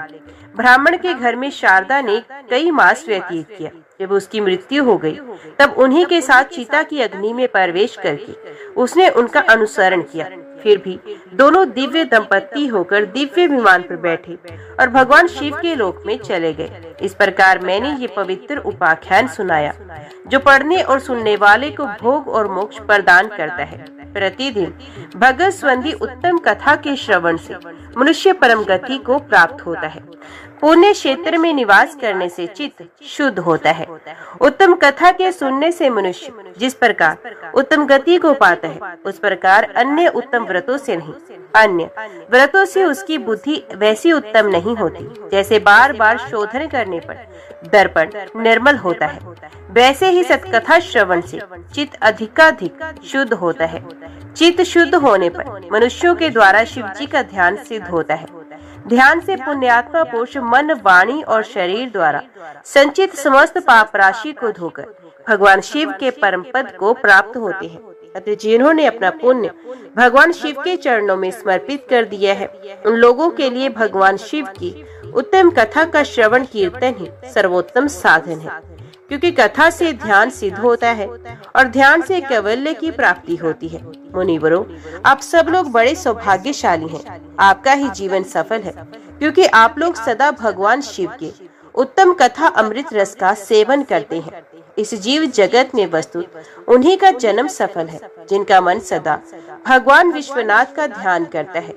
ब्राह्मण के घर में शारदा ने कई मास व्यतीत किया। जब उसकी मृत्यु हो गई तब उन्हीं के साथ चिता की अग्नि में प्रवेश करके उसने उनका अनुसरण किया। फिर भी दोनों दिव्य दंपत्ति होकर दिव्य विमान पर बैठे और भगवान शिव के लोक में चले गए। इस प्रकार मैंने ये पवित्र उपाख्यान सुनाया जो पढ़ने और सुनने वाले को भोग और मोक्ष प्रदान करता है। प्रतिदिन भगत स्वंदी उत्तम कथा के श्रवण से मनुष्य परम गति को प्राप्त होता है। पुण्य क्षेत्र में निवास करने से चित्त शुद्ध होता है। उत्तम कथा के सुनने से मनुष्य जिस प्रकार उत्तम गति को पाता है उस प्रकार अन्य उत्तम व्रतों से नहीं, अन्य व्रतों से उसकी बुद्धि वैसी उत्तम नहीं होती जैसे बार बार शोधन करने पर दर्पण निर्मल होता है, वैसे ही सत्कथा श्रवण से चित्त अधिकाधिक शुद्ध होता है। चित्त शुद्ध होने पर मनुष्यों के द्वारा शिव जी का ध्यान सिद्ध होता है। ध्यान से पुण्यात्मा पुरुष मन, वाणी और शरीर द्वारा संचित समस्त पाप राशि को धोकर भगवान शिव के परम पद को प्राप्त होते हैं। अतः जिन्होंने अपना पुण्य भगवान शिव के चरणों में समर्पित कर दिया है उन लोगों के लिए भगवान शिव की उत्तम कथा का श्रवण कीर्तन ही सर्वोत्तम साधन है, क्योंकि कथा से ध्यान सिद्ध होता है और ध्यान से कैवल्य की प्राप्ति होती है। मुनिवरों, आप सब लोग बड़े सौभाग्यशाली हैं। आपका ही जीवन सफल है, क्योंकि आप लोग सदा भगवान शिव के उत्तम कथा अमृत रस का सेवन करते हैं। इस जीव जगत में वस्तुत उन्हीं का जन्म सफल है जिनका मन सदा भगवान विश्वनाथ का ध्यान करता है।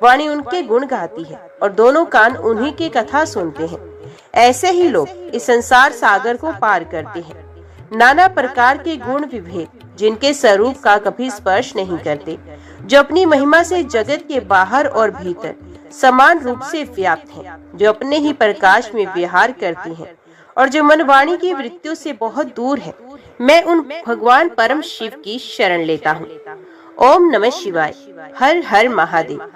वाणी उनके गुण गाती है और दोनों कान उन्हीं की कथा सुनते हैं। ऐसे ही लोग इस संसार सागर को पार करते हैं। नाना प्रकार के गुण विभेद जिनके स्वरूप का कभी स्पर्श नहीं करते, जो अपनी महिमा से जगत के बाहर और भीतर समान रूप से व्याप्त हैं, जो अपने ही प्रकाश में विहार करती हैं और जो मन वाणी की वृत्तियों से बहुत दूर है, मैं उन भगवान परम शिव की शरण लेता हूँ। ओम नमः शिवाय। हर हर महादेव।